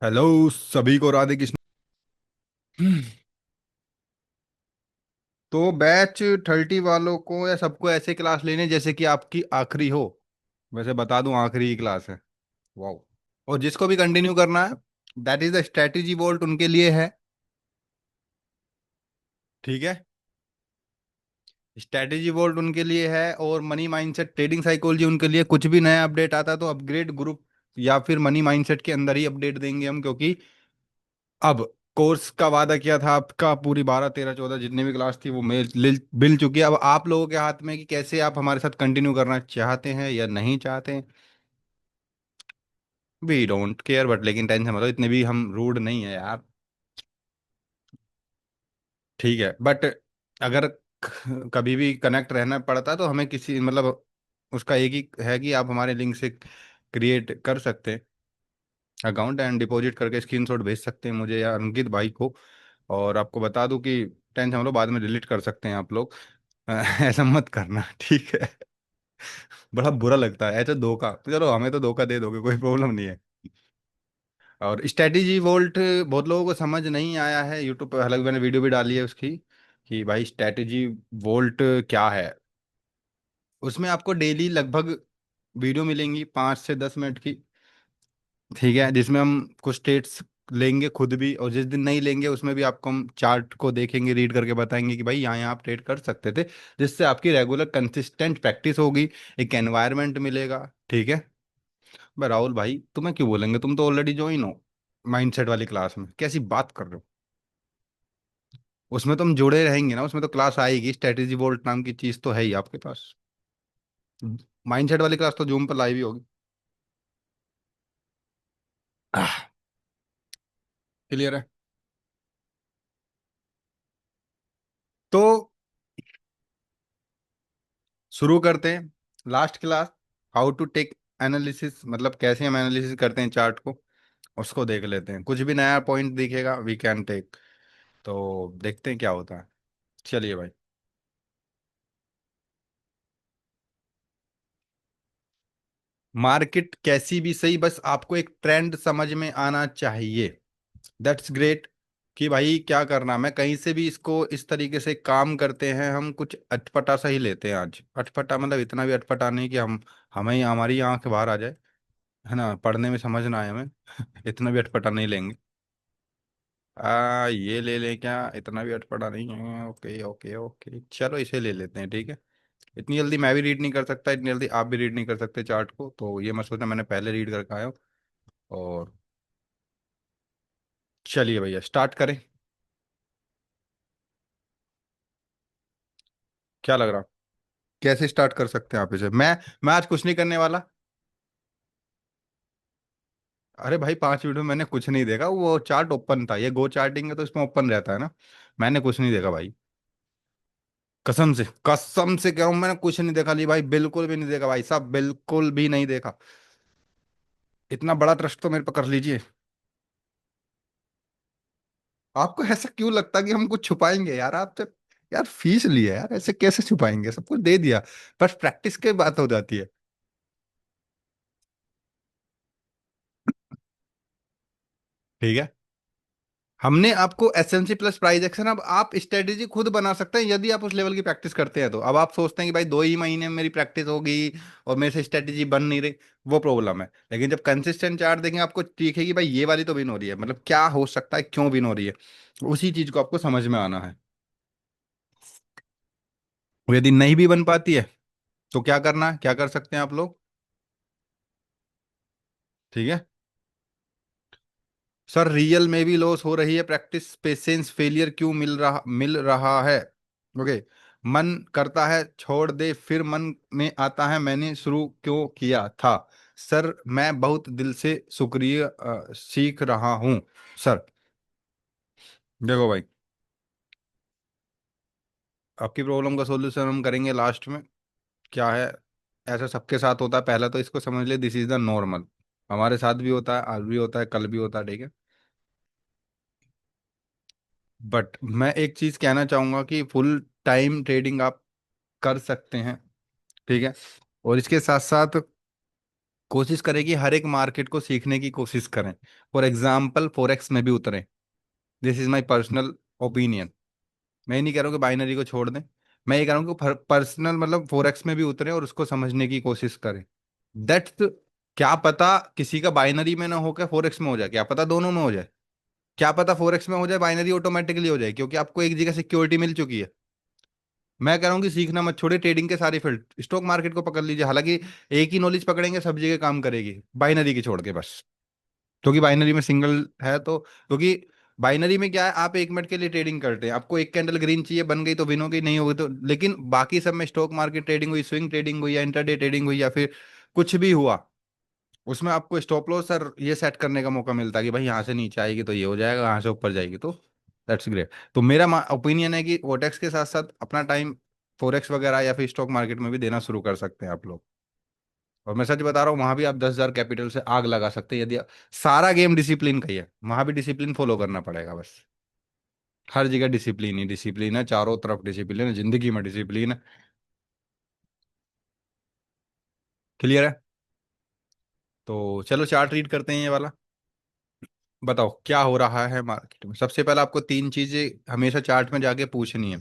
Hello सभी को राधे कृष्ण। तो बैच 30 वालों को या सबको ऐसे क्लास लेने जैसे कि आपकी आखिरी हो। वैसे बता दूं आखिरी ही क्लास है। वाह। और जिसको भी कंटिन्यू करना है, that is the strategy volt उनके लिए है। ठीक है। स्ट्रेटेजी वोल्ट उनके लिए है और मनी माइंडसेट ट्रेडिंग साइकोलॉजी उनके लिए। कुछ भी नया अपडेट आता है तो अपग्रेड ग्रुप या फिर मनी माइंडसेट के अंदर ही अपडेट देंगे हम, क्योंकि अब कोर्स का वादा किया था आपका, पूरी 12 13 14 जितनी भी क्लास थी वो मिल चुकी है। अब आप लोगों के हाथ में कि कैसे आप हमारे साथ कंटिन्यू करना चाहते हैं या नहीं चाहते हैं। वी डोंट केयर, बट लेकिन टेंशन मत लो, इतने भी हम रूड नहीं है यार। ठीक है, बट अगर कभी भी कनेक्ट रहना पड़ता तो हमें किसी मतलब उसका एक ही है कि आप हमारे लिंक से क्रिएट कर सकते हैं अकाउंट एंड डिपॉजिट करके स्क्रीनशॉट भेज सकते हैं मुझे या अंकित भाई को। और आपको बता दूं कि टेंशन हम लोग बाद में डिलीट कर सकते हैं आप लोग। ऐसा मत करना, ठीक है। बड़ा बुरा लगता है ऐसा धोखा, तो चलो हमें तो धोखा दे दोगे, कोई प्रॉब्लम नहीं है। और स्ट्रेटेजी वोल्ट बहुत लोगों को समझ नहीं आया है, यूट्यूब पर हालांकि मैंने वीडियो भी डाली है उसकी कि भाई स्ट्रेटेजी वोल्ट क्या है। उसमें आपको डेली लगभग वीडियो मिलेंगी 5 से 10 मिनट की। ठीक है, जिसमें हम कुछ स्टेट्स लेंगे खुद भी, और जिस दिन नहीं लेंगे उसमें भी आपको हम चार्ट को देखेंगे, रीड करके बताएंगे कि भाई यहाँ आप ट्रेड कर सकते थे। जिससे आपकी रेगुलर कंसिस्टेंट प्रैक्टिस होगी, एक एनवायरनमेंट मिलेगा। ठीक है। भाई राहुल भाई, तुम्हें क्यों बोलेंगे, तुम तो ऑलरेडी ज्वाइन हो माइंडसेट वाली क्लास में, कैसी बात कर रहे हो। उसमें तुम जुड़े रहेंगे ना, उसमें तो क्लास आएगी, स्ट्रेटेजी बोल्ट नाम की चीज तो है ही आपके पास। माइंडसेट वाली क्लास तो जूम पर लाइव ही होगी। क्लियर है। तो शुरू करते हैं last class, how to take analysis, मतलब कैसे हम एनालिसिस करते हैं चार्ट को, उसको देख लेते हैं। कुछ भी नया पॉइंट दिखेगा वी कैन टेक, तो देखते हैं क्या होता है। चलिए भाई। मार्केट कैसी भी सही, बस आपको एक ट्रेंड समझ में आना चाहिए। That's great. कि भाई क्या करना, मैं कहीं से भी इसको इस तरीके से काम करते हैं, हम कुछ अटपटा सा ही लेते हैं आज। अटपटा मतलब इतना भी अटपटा नहीं कि हम हमें हमारी आंख बाहर आ जाए, है ना, पढ़ने में समझ ना आए हमें। इतना भी अटपटा नहीं लेंगे। ये ले लें क्या, इतना भी अटपटा नहीं है। ओके ओके ओके, चलो इसे ले लेते हैं, ठीक है। इतनी जल्दी मैं भी रीड नहीं कर सकता, इतनी जल्दी आप भी रीड नहीं कर सकते चार्ट को, तो ये मत सोचना मैंने पहले रीड करके आया हूँ। और चलिए भैया स्टार्ट करें। क्या लग रहा, कैसे स्टार्ट कर सकते हैं आप इसे। मैं आज कुछ नहीं करने वाला। अरे भाई 5 मिनट में मैंने कुछ नहीं देखा, वो चार्ट ओपन था, ये गो चार्टिंग है तो इसमें ओपन रहता है ना। मैंने कुछ नहीं देखा भाई। कसम से कह रहा हूं, मैंने कुछ नहीं देखा ली भाई, बिल्कुल भी नहीं देखा भाई साहब, बिल्कुल भी नहीं देखा। इतना बड़ा ट्रस्ट तो मेरे पर कर लीजिए। आपको ऐसा क्यों लगता है कि हम कुछ छुपाएंगे यार आपसे। यार फीस लिया यार, ऐसे कैसे छुपाएंगे, सब कुछ दे दिया। बस प्रैक्टिस की बात हो जाती है। ठीक है। हमने आपको एसएमसी प्लस प्राइस एक्शन, अब आप स्ट्रेटेजी खुद बना सकते हैं यदि आप उस लेवल की प्रैक्टिस करते हैं तो। अब आप सोचते हैं कि भाई 2 ही महीने में मेरी प्रैक्टिस होगी और मेरे से स्ट्रेटेजी बन नहीं रही, वो प्रॉब्लम है। लेकिन जब कंसिस्टेंट चार्ट देखेंगे आपको दिखेगी कि भाई ये वाली तो विन हो रही है, मतलब क्या हो सकता है, क्यों विन हो रही है, उसी चीज को आपको समझ में आना है। और यदि नहीं भी बन पाती है तो क्या करना है, क्या कर सकते हैं आप लोग। ठीक है। सर रियल में भी लॉस हो रही है, प्रैक्टिस पेशेंस फेलियर क्यों मिल रहा है। ओके। मन करता है छोड़ दे, फिर मन में आता है मैंने शुरू क्यों किया था। सर मैं बहुत दिल से शुक्रिया सीख रहा हूँ सर। देखो भाई, आपकी प्रॉब्लम का सॉल्यूशन हम करेंगे लास्ट में। क्या है, ऐसा सबके साथ होता है, पहला तो इसको समझ ले, दिस इज द नॉर्मल। हमारे साथ भी होता है, आज भी होता है, कल भी होता है, ठीक है। बट मैं एक चीज कहना चाहूंगा कि फुल टाइम ट्रेडिंग आप कर सकते हैं। ठीक है। और इसके साथ साथ कोशिश करें कि हर एक मार्केट को सीखने की कोशिश करें। फॉर एग्जाम्पल फोरेक्स में भी उतरें। This is my personal opinion. मैं ये नहीं कह रहा हूँ कि बाइनरी को छोड़ दें। मैं ये कह रहा हूँ कि पर्सनल मतलब फोरेक्स में भी उतरें और उसको समझने की कोशिश करें। दैट्स, क्या पता किसी का बाइनरी में ना होकर फोरेक्स में हो जाए, क्या पता दोनों में हो जाए। क्या पता फोरेक्स में हो जाए, बाइनरी ऑटोमेटिकली हो जाए, क्योंकि आपको एक जगह सिक्योरिटी मिल चुकी है। मैं कह रहा हूँ कि सीखना मत छोड़े, ट्रेडिंग के सारे फील्ड, स्टॉक मार्केट को पकड़ लीजिए। हालांकि एक ही नॉलेज पकड़ेंगे सब जगह काम करेगी, बाइनरी की छोड़ के बस। क्योंकि बाइनरी में सिंगल है तो, क्योंकि बाइनरी में क्या है, आप 1 मिनट के लिए ट्रेडिंग करते हैं, आपको एक कैंडल ग्रीन चाहिए, बन गई तो विन हो गई, नहीं होगी तो। लेकिन बाकी सब में स्टॉक मार्केट ट्रेडिंग हुई, स्विंग ट्रेडिंग हुई, या इंटरडे ट्रेडिंग हुई, या फिर कुछ भी हुआ, उसमें आपको स्टॉप लॉस और ये सेट करने का मौका मिलता है कि भाई यहाँ से नीचे आएगी तो ये हो जाएगा, यहाँ से ऊपर जाएगी तो। That's great. तो मेरा ओपिनियन है कि वोटेक्स के साथ साथ अपना टाइम फोरेक्स वगैरह या फिर स्टॉक मार्केट में भी देना शुरू कर सकते हैं आप लोग। और मैं सच बता रहा हूँ, वहां भी आप 10,000 कैपिटल से आग लगा सकते हैं, यदि सारा गेम डिसिप्लिन का ही है, वहां भी डिसिप्लिन फॉलो करना पड़ेगा बस। हर जगह डिसिप्लिन ही डिसिप्लिन है, चारों तरफ डिसिप्लिन है, जिंदगी में डिसिप्लिन है। क्लियर है? तो चलो चार्ट रीड करते हैं ये वाला। बताओ क्या हो रहा है मार्केट में। सबसे पहले आपको 3 चीजें हमेशा चार्ट में जाके पूछनी है।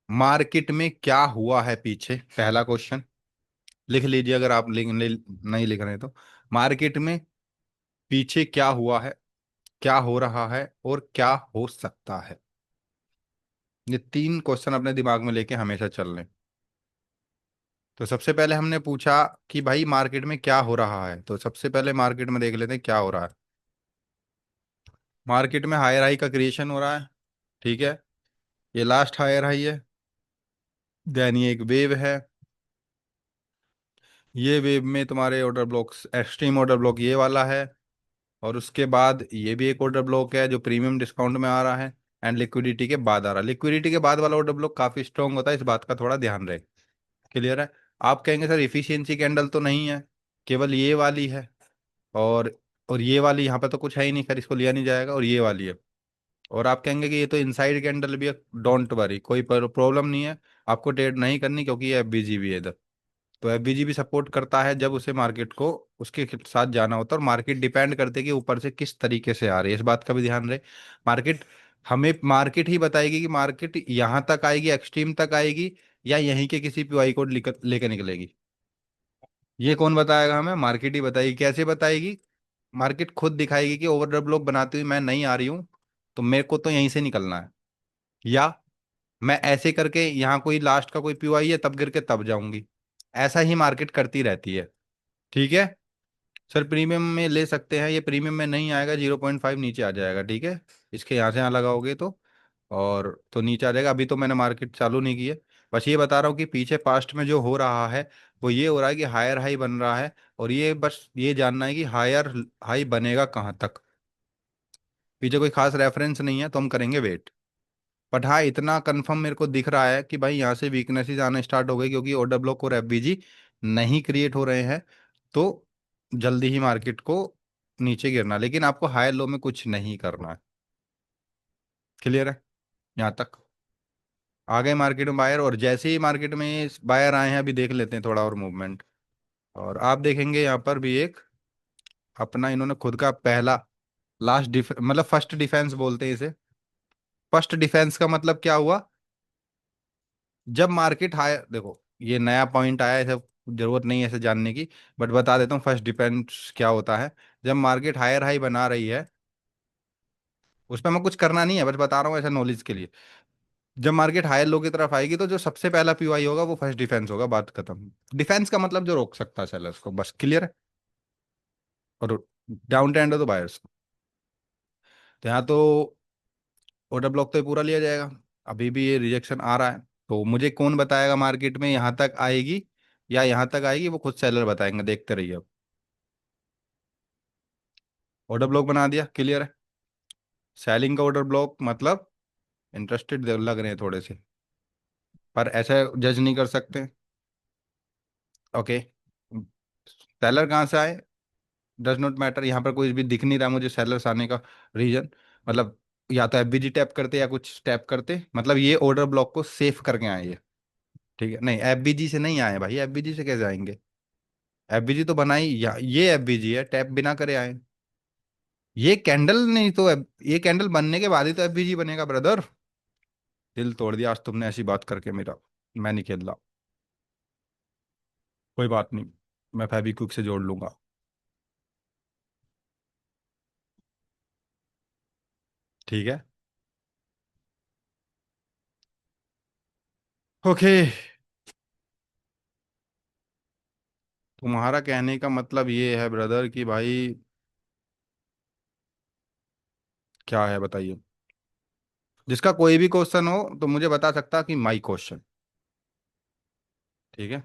मार्केट में क्या हुआ है पीछे, पहला क्वेश्चन। लिख लीजिए अगर आप नहीं लिख रहे हैं तो। मार्केट में पीछे क्या हुआ है, क्या हो रहा है, और क्या हो सकता है। ये 3 क्वेश्चन अपने दिमाग में लेके हमेशा चल रहे। तो सबसे पहले हमने पूछा कि भाई मार्केट में क्या हो रहा है, तो सबसे पहले मार्केट में देख लेते हैं क्या हो रहा है। मार्केट में हायर हाई का क्रिएशन हो रहा है। ठीक है, ये लास्ट हायर हाई है। देन ये एक वेव है। ये वेव में तुम्हारे order blocks, extreme order block ये वाला है। और उसके बाद ये भी एक ऑर्डर ब्लॉक है जो प्रीमियम डिस्काउंट में आ रहा है। एंड लिक्विडिटी के बाद आ रहा है। लिक्विडिटी के बाद वाला ऑर्डर ब्लॉक काफी स्ट्रांग होता है, इस बात का थोड़ा ध्यान रहे। क्लियर है? आप कहेंगे सर इफिशियंसी कैंडल तो नहीं है, केवल ये वाली है। और और ये वाली यहाँ पे तो कुछ है ही नहीं, खैर इसको लिया नहीं जाएगा, और ये वाली है। और आप कहेंगे कि ये तो इनसाइड कैंडल भी है। डोंट वरी, कोई प्रॉब्लम नहीं है। आपको ट्रेड नहीं करनी, क्योंकि ये एफबीजी भी है इधर। तो एफबीजी भी सपोर्ट करता है जब उसे मार्केट को उसके साथ जाना होता है। और मार्केट डिपेंड करते है कि ऊपर से किस तरीके से आ रही है, इस बात का भी ध्यान रहे। मार्केट, हमें मार्केट ही बताएगी कि मार्केट यहाँ तक आएगी, एक्सट्रीम तक आएगी, या यहीं के किसी पीआई कोड लेकर निकलेगी। ये कौन बताएगा हमें? मार्केट ही बताएगी। कैसे बताएगी? मार्केट खुद दिखाएगी कि ओवर ब्लॉक बनाती हुई मैं नहीं आ रही हूँ, तो मेरे को तो यहीं से निकलना है। या मैं ऐसे करके यहाँ कोई लास्ट का कोई पीओआई है तब गिर के तब जाऊंगी। ऐसा ही मार्केट करती रहती है। ठीक है? सर प्रीमियम में ले सकते हैं, ये प्रीमियम में नहीं आएगा, 0.5 नीचे आ जाएगा। ठीक है, इसके यहाँ से यहाँ लगाओगे तो, और तो नीचे आ जाएगा। अभी तो मैंने मार्केट चालू नहीं की है, बस ये बता रहा हूँ कि पीछे पास्ट में जो हो रहा है वो ये हो रहा है कि हायर हाई बन रहा है। और ये बस ये जानना है कि हायर हाई बनेगा कहाँ तक। पीछे कोई खास रेफरेंस नहीं है तो हम करेंगे वेट। बट हाँ, इतना कंफर्म मेरे को दिख रहा है कि भाई यहाँ से वीकनेसेस आना स्टार्ट हो गई, क्योंकि ऑर्डर ब्लॉक और एफबीजी नहीं क्रिएट हो रहे हैं। तो जल्दी ही मार्केट को नीचे गिरना, लेकिन आपको हाई लो में कुछ नहीं करना है। क्लियर है यहाँ तक? आ गए मार्केट में बायर, और जैसे ही मार्केट में बायर आए हैं, अभी देख लेते हैं थोड़ा और मूवमेंट। और आप देखेंगे यहाँ पर भी एक अपना इन्होंने खुद का पहला लास्ट मतलब फर्स्ट डिफेंस बोलते हैं इसे। फर्स्ट डिफेंस का मतलब क्या हुआ? जब मार्केट हाई, देखो ये नया पॉइंट आया है, ऐसे जरूरत नहीं है ऐसे जानने की, बट बता देता हूँ फर्स्ट डिफेंस क्या होता है। जब मार्केट हायर हाई बना रही है, उस पर हमें कुछ करना नहीं है, बस बता रहा हूँ ऐसा नॉलेज के लिए। जब मार्केट हायर लो की तरफ आएगी तो जो सबसे पहला पीवाई होगा वो फर्स्ट डिफेंस होगा, बात खत्म। डिफेंस का मतलब जो रोक सकता है सेलर्स को, बस। क्लियर है? और डाउन ट्रेंड है तो बायर्स। तो यहाँ तो ऑर्डर ब्लॉक तो ये पूरा लिया जाएगा। अभी भी ये रिजेक्शन आ रहा है, तो मुझे कौन बताएगा मार्केट में यहाँ तक आएगी या यहाँ तक आएगी? वो खुद सेलर बताएंगे, देखते रहिए अब। ऑर्डर ब्लॉक बना दिया, क्लियर है? सेलिंग का ऑर्डर ब्लॉक मतलब इंटरेस्टेड लग रहे हैं थोड़े से, पर ऐसा जज नहीं कर सकते। ओके, सेलर कहाँ से आए डज नॉट मैटर, यहाँ पर कोई भी दिख नहीं रहा मुझे सेलर्स आने का रीजन। मतलब या तो एफबीजी टैप करते या कुछ टैप करते, मतलब ये ऑर्डर ब्लॉक को सेफ करके आए ये। ठीक है, नहीं एफबीजी से नहीं आए भाई, एफबीजी से कैसे आएंगे? एफबीजी तो बनाई ये एफबीजी है, टैप बिना करे आए। ये कैंडल नहीं तो ये कैंडल बनने के बाद ही तो एफबीजी बनेगा ब्रदर। दिल तोड़ दिया आज तुमने ऐसी बात करके मेरा। मैं नहीं खेल रहा। कोई बात नहीं, मैं फेविक्विक से जोड़ लूंगा। ठीक है। ओके। तुम्हारा कहने का मतलब ये है ब्रदर कि भाई क्या है बताइए। जिसका कोई भी क्वेश्चन हो तो मुझे बता सकता कि माई क्वेश्चन। ठीक है।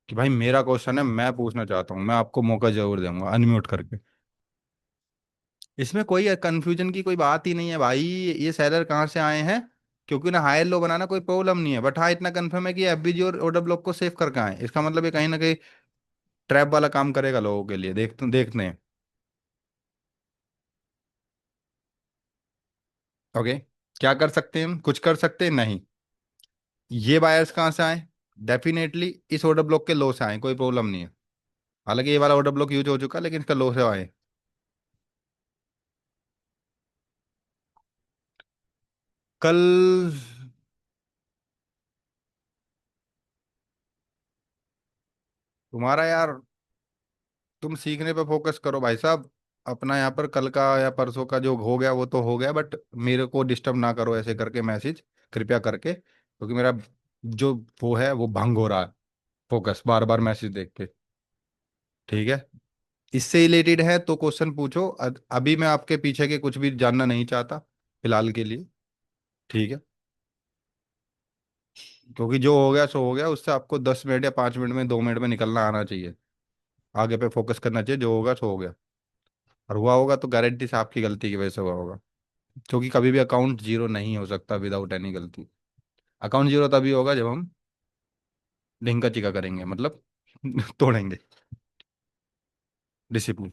कि भाई मेरा क्वेश्चन है, मैं पूछना चाहता हूँ, मैं आपको मौका जरूर दूंगा अनम्यूट करके। इसमें कोई कंफ्यूजन की कोई बात ही नहीं है भाई। ये सेलर कहाँ से आए हैं, क्योंकि ना हायर लो बनाना कोई प्रॉब्लम नहीं है, बट हाँ इतना कंफर्म है कि एफबीजी और ऑर्डर ब्लॉक को सेव करके आए, इसका मतलब ये कहीं ना कहीं ट्रैप वाला काम करेगा लोगों के लिए। देखते हैं। ओके। क्या कर सकते हैं हम, कुछ कर सकते हैं नहीं। ये बायर्स कहाँ से आए, डेफिनेटली इस ऑर्डर ब्लॉक के लो से आए, कोई प्रॉब्लम नहीं है। हालांकि ये वाला ऑर्डर ब्लॉक यूज हो चुका है, लेकिन इसका लो से आए। कल। तुम्हारा यार, तुम सीखने पे फोकस करो भाई साहब। अपना यहाँ पर कल का या परसों का जो हो गया वो तो हो गया, बट मेरे को डिस्टर्ब ना करो ऐसे करके मैसेज, कृपया करके, क्योंकि मेरा जो वो है वो भंग हो रहा है, फोकस बार बार मैसेज देख के। ठीक है। इससे रिलेटेड है तो क्वेश्चन पूछो, अभी मैं आपके पीछे के कुछ भी जानना नहीं चाहता फिलहाल के लिए। ठीक है। क्योंकि जो हो गया सो हो गया, उससे आपको 10 मिनट या 5 मिनट में 2 मिनट में निकलना आना चाहिए। आगे पे फोकस करना चाहिए, जो होगा सो हो गया। और हुआ होगा तो गारंटी से आपकी गलती की वजह से हुआ होगा। क्योंकि कभी भी अकाउंट जीरो नहीं हो सकता विदाउट एनी गलती। अकाउंट जीरो तभी होगा जब हम ढींका चिका करेंगे, मतलब तोड़ेंगे। डिसिप्लिन।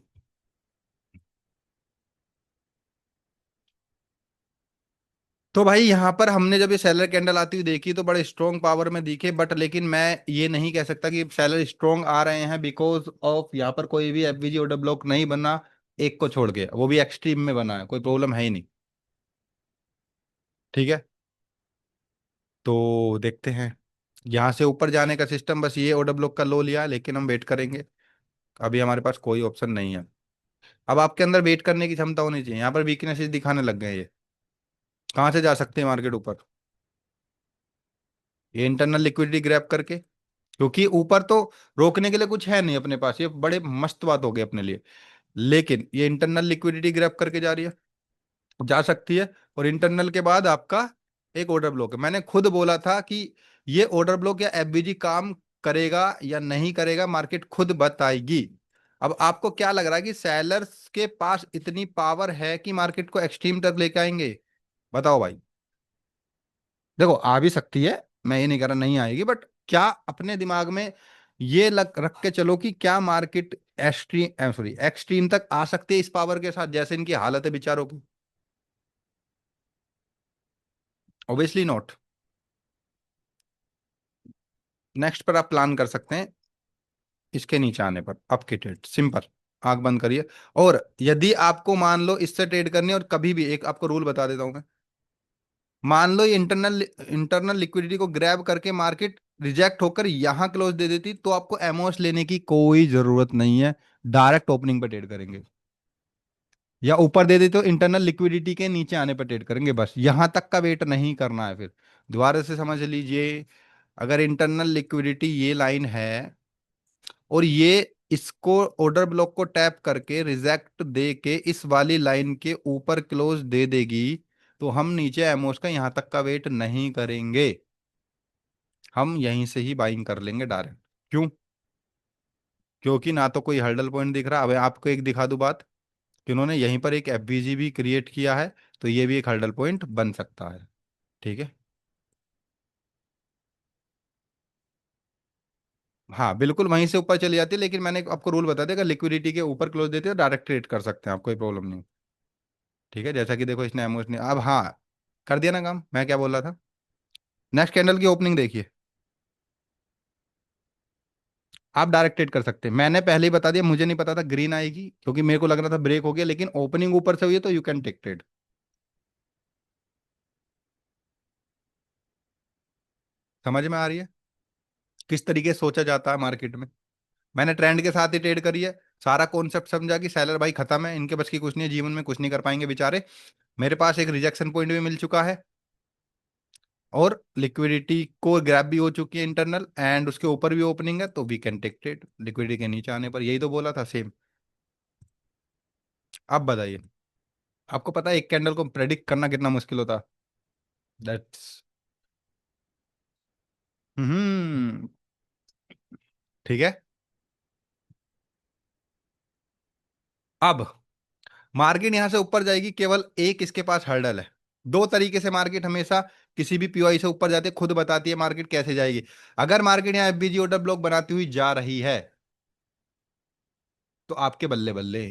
तो भाई यहाँ पर हमने जब ये सेलर कैंडल आती हुई देखी तो बड़े स्ट्रॉन्ग पावर में दिखे, बट लेकिन मैं ये नहीं कह सकता कि सेलर स्ट्रॉन्ग आ रहे हैं बिकॉज ऑफ यहाँ पर कोई भी एफवीजी ऑर्डर ब्लॉक नहीं बना। एक को छोड़ के, वो भी एक्सट्रीम में बना है, कोई प्रॉब्लम है ही नहीं। ठीक है। तो देखते हैं। यहाँ से ऊपर जाने का सिस्टम बस ये ऑर्डर ब्लॉक का लो लिया, लेकिन हम वेट करेंगे। अभी हमारे पास कोई ऑप्शन नहीं है। अब आपके अंदर वेट करने की क्षमता होनी चाहिए। यहाँ पर वीकनेसेस दिखाने लग गए ये। कहाँ से जा सकते हैं मार्केट ऊपर, ये इंटरनल लिक्विडिटी ग्रैब करके। क्योंकि ऊपर तो रोकने के लिए कुछ है नहीं अपने पास, ये बड़े मस्त बात हो गई अपने लिए। लेकिन ये इंटरनल लिक्विडिटी ग्रैब करके जा रही है, जा सकती है। और इंटरनल के बाद आपका एक ऑर्डर ब्लॉक है। मैंने खुद बोला था कि ये ऑर्डर ब्लॉक या एफबीजी काम करेगा या नहीं करेगा, मार्केट खुद बताएगी। अब आपको क्या लग रहा है कि सेलर्स के पास इतनी पावर है कि मार्केट को एक्सट्रीम तक लेके आएंगे? बताओ भाई। देखो आ भी सकती है, मैं ये नहीं कह रहा नहीं आएगी, बट क्या अपने दिमाग में ये लग रख के चलो कि क्या मार्केट एक्सट्रीम सॉरी एक्सट्रीम तक आ सकती है इस पावर के साथ, जैसे इनकी हालत है बेचारों की? Obviously not. नेक्स्ट पर आप प्लान कर सकते हैं, इसके नीचे आने पर अप की ट्रेड सिंपल। आंख बंद करिए। और यदि आपको मान लो इससे ट्रेड करनी है, और कभी भी एक आपको रूल बता देता हूं मैं। मान लो ये इंटरनल इंटरनल लिक्विडिटी को ग्रैब करके मार्केट रिजेक्ट होकर यहां क्लोज दे देती, तो आपको एमओएस लेने की कोई जरूरत नहीं है। डायरेक्ट ओपनिंग पर ट्रेड करेंगे। या ऊपर दे देते तो इंटरनल लिक्विडिटी के नीचे आने पर ट्रेड करेंगे, बस यहां तक का वेट नहीं करना है फिर। दोबारा से समझ लीजिए। अगर इंटरनल लिक्विडिटी ये लाइन है और ये इसको ऑर्डर ब्लॉक को टैप करके रिजेक्ट दे के इस वाली लाइन के ऊपर क्लोज दे देगी, तो हम नीचे एमओस का यहां तक का वेट नहीं करेंगे। हम यहीं से ही बाइंग कर लेंगे डायरेक्ट। क्यों? क्योंकि ना तो कोई हर्डल पॉइंट दिख रहा। अब आपको एक दिखा दूं बात, कि उन्होंने यहीं पर एक एफवीजी भी क्रिएट किया है, तो ये भी एक हर्डल पॉइंट बन सकता है। ठीक है। हाँ बिल्कुल वहीं से ऊपर चली जाती है, लेकिन मैंने आपको रूल बता दिया, अगर लिक्विडिटी के ऊपर क्लोज देते हो डायरेक्ट ट्रेड कर सकते हैं आप, कोई प्रॉब्लम नहीं। ठीक है। जैसा कि देखो इसने एमओएस ने अब हाँ कर दिया ना काम, मैं क्या बोल रहा था। नेक्स्ट कैंडल की ओपनिंग देखिए। आप डायरेक्ट ट्रेड कर सकते हैं। मैंने पहले ही बता दिया, मुझे नहीं पता था ग्रीन आएगी, क्योंकि मेरे को लग रहा था ब्रेक हो गया, लेकिन ओपनिंग ऊपर से हुई है तो यू कैन टेक ट्रेड। समझ में आ रही है किस तरीके से सोचा जाता है मार्केट में। मैंने ट्रेंड के साथ ही ट्रेड करी है। सारा कॉन्सेप्ट समझा कि सेलर भाई खत्म है, इनके बस की कुछ नहीं है, जीवन में कुछ नहीं कर पाएंगे बेचारे। मेरे पास एक रिजेक्शन पॉइंट भी मिल चुका है, और लिक्विडिटी को ग्रैब भी हो चुकी है इंटरनल, एंड उसके ऊपर भी ओपनिंग है, तो we can take trade liquidity के नीचे आने पर। यही तो बोला था सेम। आप बताइए। आपको पता है एक कैंडल को प्रेडिक्ट करना कितना मुश्किल होता है? दैट्स हम्म ठीक है। अब मार्केट यहां से ऊपर जाएगी, केवल एक इसके पास हर्डल है। दो तरीके से मार्केट हमेशा किसी भी पीओआई से ऊपर जाती है, खुद बताती है मार्केट कैसे जाएगी। अगर मार्केट यहाँ एफबीजी ऑर्डर ब्लॉक बनाती हुई जा रही है, तो आपके बल्ले बल्ले।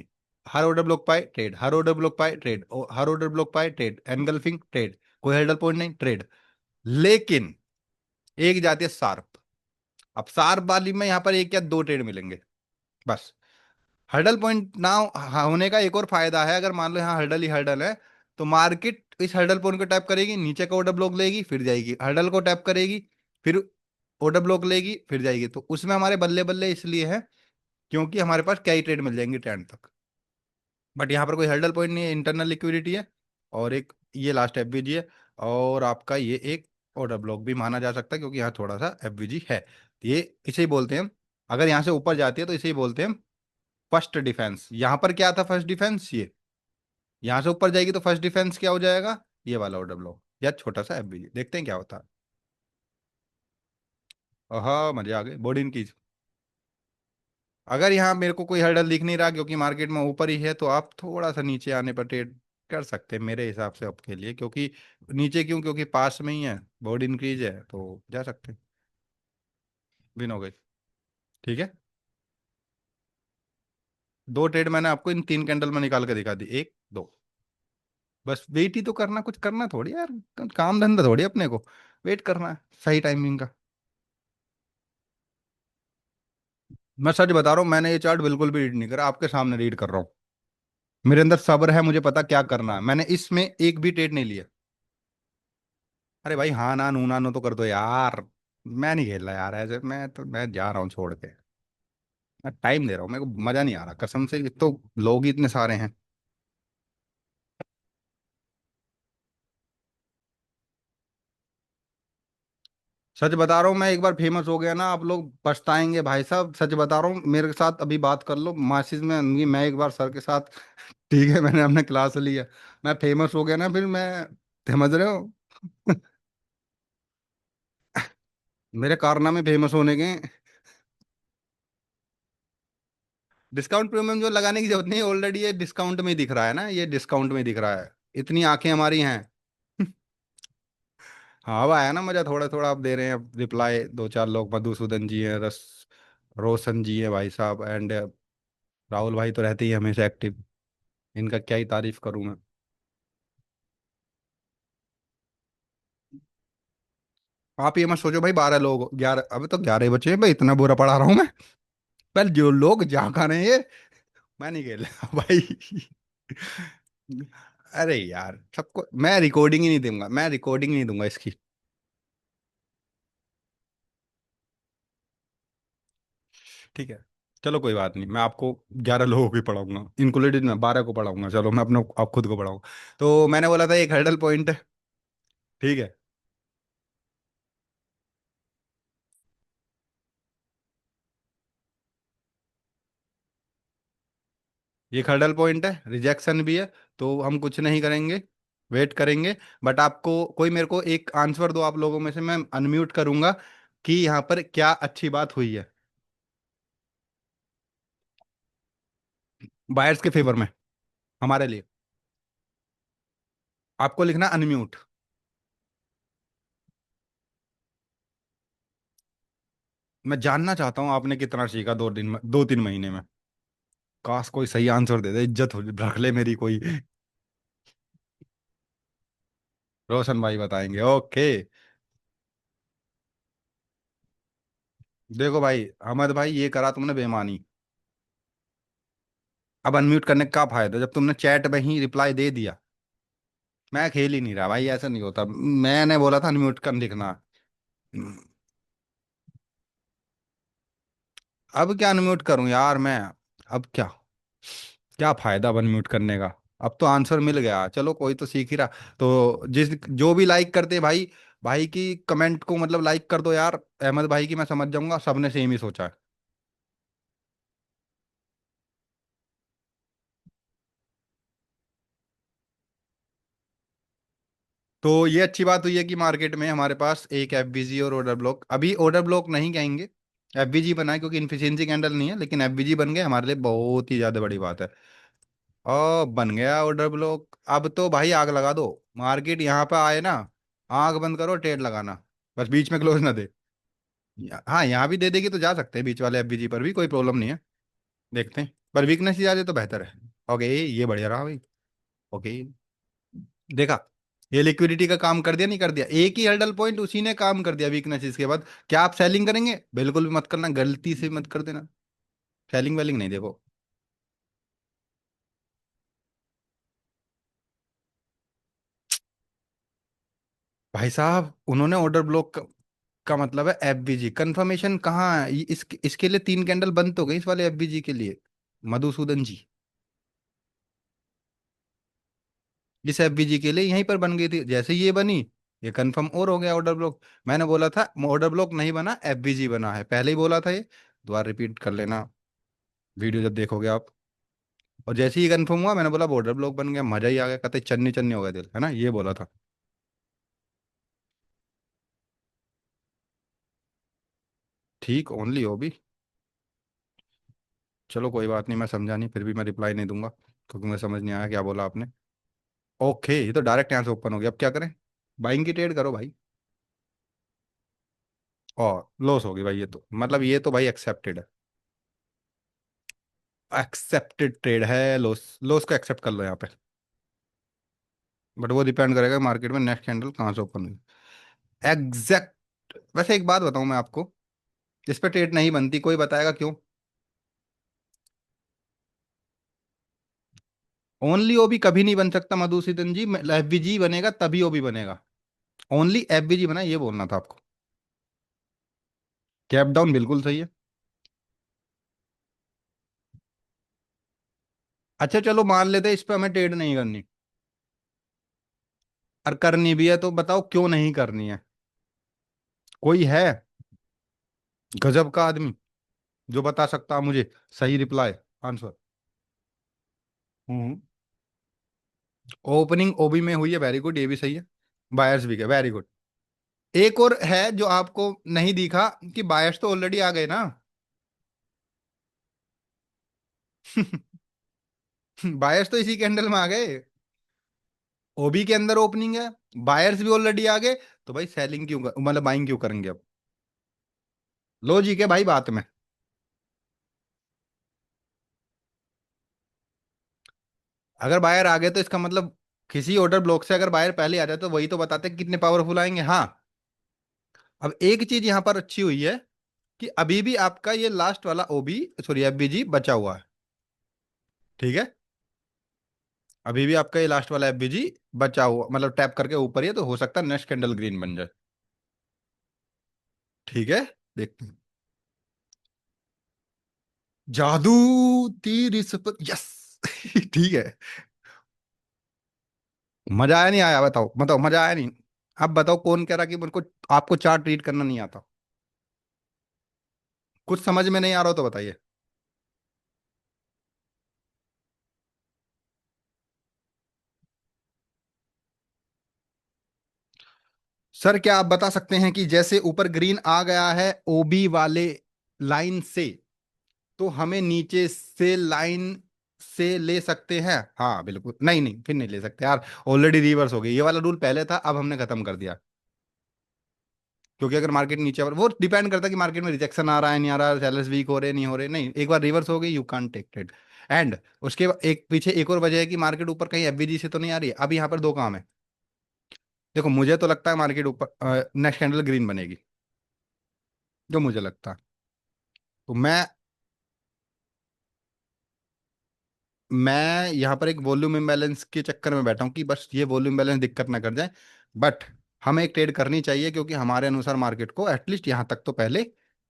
हर ऑर्डर ब्लॉक पाए ट्रेड, हर ऑर्डर ब्लॉक पाए ट्रेड, हर ऑर्डर ब्लॉक पाए ट्रेड, एनगल्फिंग ट्रेड, कोई हर्डल पॉइंट नहीं ट्रेड। लेकिन एक जाती है शार्प। अब शार्प वाली में यहाँ पर एक या दो ट्रेड मिलेंगे बस। हर्डल पॉइंट ना होने का एक और फायदा है, अगर मान लो यहाँ हर्डल ही हर्डल है, तो मार्केट इस हर्डल पॉइंट को टैप करेगी, नीचे का ऑर्डर ब्लॉक लेगी फिर जाएगी, हर्डल को टैप करेगी, फिर ऑर्डर ब्लॉक लेगी फिर जाएगी। तो उसमें हमारे बल्ले बल्ले इसलिए है क्योंकि हमारे पास कई ट्रेड मिल जाएंगे ट्रेंड तक। बट यहाँ पर कोई हर्डल पॉइंट नहीं है, इंटरनल लिक्विडिटी है, और एक ये लास्ट एफवीजी है, और आपका ये एक ऑर्डर ब्लॉक भी माना जा सकता है, क्योंकि यहाँ थोड़ा सा एफवीजी है। ये इसे ही बोलते हैं हम। अगर यहाँ से ऊपर जाती है तो इसे ही बोलते हैं हम फर्स्ट डिफेंस। यहाँ पर क्या था फर्स्ट डिफेंस? ये। यहाँ से ऊपर जाएगी तो फर्स्ट डिफेंस क्या हो जाएगा? ये वाला ऑर्डर ब्लॉक या छोटा सा एफवीजी। देखते हैं क्या होता है। हाँ मजे आ गए बॉडी की। अगर यहाँ मेरे को कोई हर्डल दिख नहीं रहा, क्योंकि मार्केट में ऊपर ही है, तो आप थोड़ा सा नीचे आने पर ट्रेड कर सकते हैं मेरे हिसाब से आपके लिए। क्योंकि नीचे क्यों? क्योंकि पास में ही है, बोर्ड इंक्रीज है, तो जा सकते हैं। विन हो गई। ठीक है। दो ट्रेड मैंने आपको इन तीन कैंडल में निकाल के दिखा दी, एक दो। बस वेट ही तो करना, कुछ करना थोड़ी यार। काम धंधा थोड़ी अपने को वेट करना है सही टाइमिंग का। मैं सच बता रहा हूँ, मैंने ये चार्ट बिल्कुल भी रीड नहीं करा, आपके सामने रीड कर रहा हूँ। मेरे अंदर सब्र है, मुझे पता क्या करना है। मैंने इसमें एक भी ट्रेड नहीं लिया। अरे भाई हाँ ना नू ना नो तो कर दो यार। मैं नहीं खेल रहा यार ऐसे, मैं जा रहा हूँ छोड़ के। मैं टाइम दे रहा हूँ, मेरे को मजा नहीं आ रहा कसम से, एक तो लोग ही इतने सारे हैं। सच बता रहा हूँ, मैं एक बार फेमस हो गया ना, आप लोग पछताएंगे भाई साहब। सच बता रहा हूँ, मेरे साथ अभी बात कर लो मासिस में होंगी, मैं एक बार सर के साथ ठीक है, मैंने अपने क्लास लिया, मैं फेमस हो गया ना, फिर मैं, समझ रहे हो? मेरे कारनामे फेमस होने के। डिस्काउंट प्रीमियम जो लगाने की जरूरत नहीं, ऑलरेडी ये डिस्काउंट में ही दिख रहा है ना, ये डिस्काउंट में ही दिख रहा है। इतनी आंखें हमारी हैं। हाँ अब आया ना मजा, थोड़ा थोड़ा आप दे रहे हैं अब रिप्लाई। दो चार लोग, मधुसूदन जी हैं, रोशन जी हैं भाई साहब, एंड राहुल भाई तो रहते ही हैं हमेशा एक्टिव। इनका क्या ही तारीफ करूं मैं। आप ये मत सोचो भाई 12 लोग, 11, अभी तो 11 बचे हैं भाई, इतना बुरा पढ़ा रहा हूँ मैं। पर जो लोग जहाँ खा रहे हैं ये, मैं नहीं खेल रहा भाई। अरे यार सबको मैं रिकॉर्डिंग ही नहीं दूंगा, मैं रिकॉर्डिंग नहीं दूंगा इसकी। ठीक है। चलो कोई बात नहीं, मैं आपको 11 लोगों की पढ़ाऊंगा, इंक्लूडेड मैं 12 को पढ़ाऊंगा। चलो मैं अपने आप खुद को पढ़ाऊंगा। तो मैंने बोला था एक हर्डल पॉइंट है। ठीक है। ये हर्डल पॉइंट है, रिजेक्शन भी है, तो हम कुछ नहीं करेंगे, वेट करेंगे। बट आपको कोई मेरे को एक आंसर दो, आप लोगों में से मैं अनम्यूट करूंगा, कि यहाँ पर क्या अच्छी बात हुई है बायर्स के फेवर में हमारे लिए। आपको लिखना अनम्यूट। मैं जानना चाहता हूँ आपने कितना सीखा 2 दिन में, 2-3 महीने में। काश कोई सही आंसर दे दे, इज्जत हो रख ले मेरी कोई। रोशन भाई बताएंगे, ओके। देखो भाई अहमद भाई, ये करा तुमने बेईमानी। अब अनम्यूट करने का क्या फायदा जब तुमने चैट में ही रिप्लाई दे दिया। मैं खेल ही नहीं रहा भाई, ऐसा नहीं होता। मैंने बोला था अनम्यूट कर लिखना। अब क्या अनम्यूट करूं यार मैं। अब क्या, क्या फायदा अब अनम्यूट करने का। अब तो आंसर मिल गया, चलो कोई तो सीख ही रहा। तो जिस जो भी लाइक करते भाई, भाई की कमेंट को मतलब लाइक कर दो यार। अहमद भाई की मैं समझ जाऊंगा सबने सेम ही सोचा है। तो ये अच्छी बात हुई है कि मार्केट में हमारे पास एक एफबीजी और ऑर्डर ब्लॉक, अभी ऑर्डर ब्लॉक नहीं कहेंगे, एफबीजी बना है क्योंकि इनफिशियंसी कैंडल नहीं है, लेकिन एफबीजी बन गए हमारे लिए बहुत ही ज्यादा बड़ी बात है। ओ बन गया ऑर्डर ब्लॉक, अब तो भाई आग लगा दो। मार्केट यहाँ पे आए ना, आग बंद करो, ट्रेड लगाना। बस बीच में क्लोज ना दे। हाँ यहाँ भी दे देगी तो जा सकते हैं बीच वाले एफबीजी पर भी, कोई प्रॉब्लम नहीं है। देखते हैं, पर वीकनेस ही आ जाए तो बेहतर है। ओके ये बढ़िया रहा भाई। ओके, देखा, ये लिक्विडिटी का काम कर दिया नहीं कर दिया, एक ही हर्डल पॉइंट उसी ने काम कर दिया वीकनेस। इसके बाद क्या आप सेलिंग करेंगे? बिल्कुल भी मत करना, गलती से मत कर देना। सेलिंग वेलिंग नहीं, देखो। भाई साहब उन्होंने ऑर्डर ब्लॉक का मतलब है एफबीजी कंफर्मेशन कहाँ है? इसके लिए 3 कैंडल बंद तो गई इस वाले एफबीजी के लिए, मधुसूदन जी। इस एफबीजी के लिए यहीं पर बन गई थी, जैसे ही ये बनी ये कंफर्म और हो गया ऑर्डर ब्लॉक। मैंने बोला था ऑर्डर ब्लॉक नहीं बना, एफबीजी बना है, पहले ही बोला था ये। दोबारा रिपीट कर लेना वीडियो जब देखोगे आप। और जैसे ही कंफर्म हुआ मैंने बोला बॉर्डर ब्लॉक बन गया, मजा ही आ गया, कहते चन्नी चन्नी हो गया दिल, है ना, ये बोला था। ठीक ओनली हो भी। चलो कोई बात नहीं, मैं समझा नहीं, फिर भी मैं रिप्लाई नहीं दूंगा क्योंकि मुझे समझ नहीं आया क्या बोला आपने। ओके, ये तो डायरेक्ट यहाँ से ओपन हो गया, अब क्या करें? बाइंग की ट्रेड करो भाई। और लॉस होगी भाई, ये तो मतलब ये तो भाई एक्सेप्टेड है। एक्सेप्टेड ट्रेड है, लॉस लॉस को एक्सेप्ट कर लो यहाँ पे। बट वो डिपेंड करेगा मार्केट में नेक्स्ट कैंडल कहाँ से ओपन हुई। एग्जैक्ट। वैसे एक बात बताऊं मैं आपको, इस पे ट्रेड नहीं बनती, कोई बताएगा क्यों? ओनली ओबी कभी नहीं बन सकता मधुसूदन जी, एफबीजी बनेगा तभी ओबी बनेगा। ओनली एफबीजी बना, ये बोलना था आपको। कैप डाउन बिल्कुल सही है। अच्छा चलो मान लेते हैं इस पे हमें ट्रेड नहीं करनी, और करनी भी है तो बताओ क्यों नहीं करनी है? कोई है गजब का आदमी जो बता सकता है मुझे सही रिप्लाई, आंसर? हम्म। ओपनिंग ओबी में हुई है, वेरी गुड, ये भी सही है। बायर्स भी गए, वेरी गुड। एक और है जो आपको नहीं दिखा, कि बायर्स तो ऑलरेडी आ गए ना। बायर्स तो इसी कैंडल में आ गए। ओबी के अंदर ओपनिंग है, बायर्स भी ऑलरेडी आ गए, तो भाई सेलिंग क्यों मतलब बाइंग क्यों करेंगे अब? लॉजिक है भाई बात में। अगर बायर आ गए तो इसका मतलब किसी ऑर्डर ब्लॉक से अगर बायर पहले आ जाए तो वही तो बताते हैं कितने पावरफुल आएंगे। हाँ, अब एक चीज यहां पर अच्छी हुई है कि अभी भी आपका ये लास्ट वाला ओबी, सॉरी एफबीजी बचा हुआ है। ठीक है, अभी भी आपका ये लास्ट वाला एफबीजी बचा हुआ, मतलब टैप करके ऊपर ही है, तो हो सकता है नेक्स्ट कैंडल ग्रीन बन जाए। ठीक है, देखते हैं। जादू, तीर इस पर, यस। ठीक है। मजा आया नहीं आया? बताओ बताओ, मजा आया नहीं? अब बताओ कौन कह रहा कि मुझको आपको चार्ट रीड करना नहीं आता? कुछ समझ में नहीं आ रहा हो तो बताइए। सर क्या आप बता सकते हैं कि जैसे ऊपर ग्रीन आ गया है ओबी वाले लाइन से, तो हमें नीचे से लाइन से ले सकते हैं? हाँ बिल्कुल, नहीं नहीं फिर नहीं ले सकते यार, ऑलरेडी रिवर्स हो गई, ये वाला रूल पहले था अब हमने खत्म कर दिया। क्योंकि अगर मार्केट नीचे, वो डिपेंड करता है कि मार्केट में रिजेक्शन आ रहा है नहीं आ रहा, सेलर्स वीक हो रहे नहीं हो रहे, नहीं एक बार रिवर्स हो गई you can't take trade. And उसके एक पीछे एक और वजह है कि मार्केट ऊपर कहीं एफबीजी से तो नहीं आ रही है, अब यहाँ पर दो काम है। देखो मुझे तो लगता है मार्केट ऊपर नेक्स्ट कैंडल ग्रीन बनेगी, जो मुझे लगता है। तो मैं यहाँ पर एक वॉल्यूम इम्बैलेंस के चक्कर में बैठा हूँ कि बस ये वॉल्यूम बैलेंस दिक्कत ना कर जाए। बट हमें एक ट्रेड करनी चाहिए, क्योंकि हमारे अनुसार मार्केट को एटलीस्ट यहाँ तक तो पहले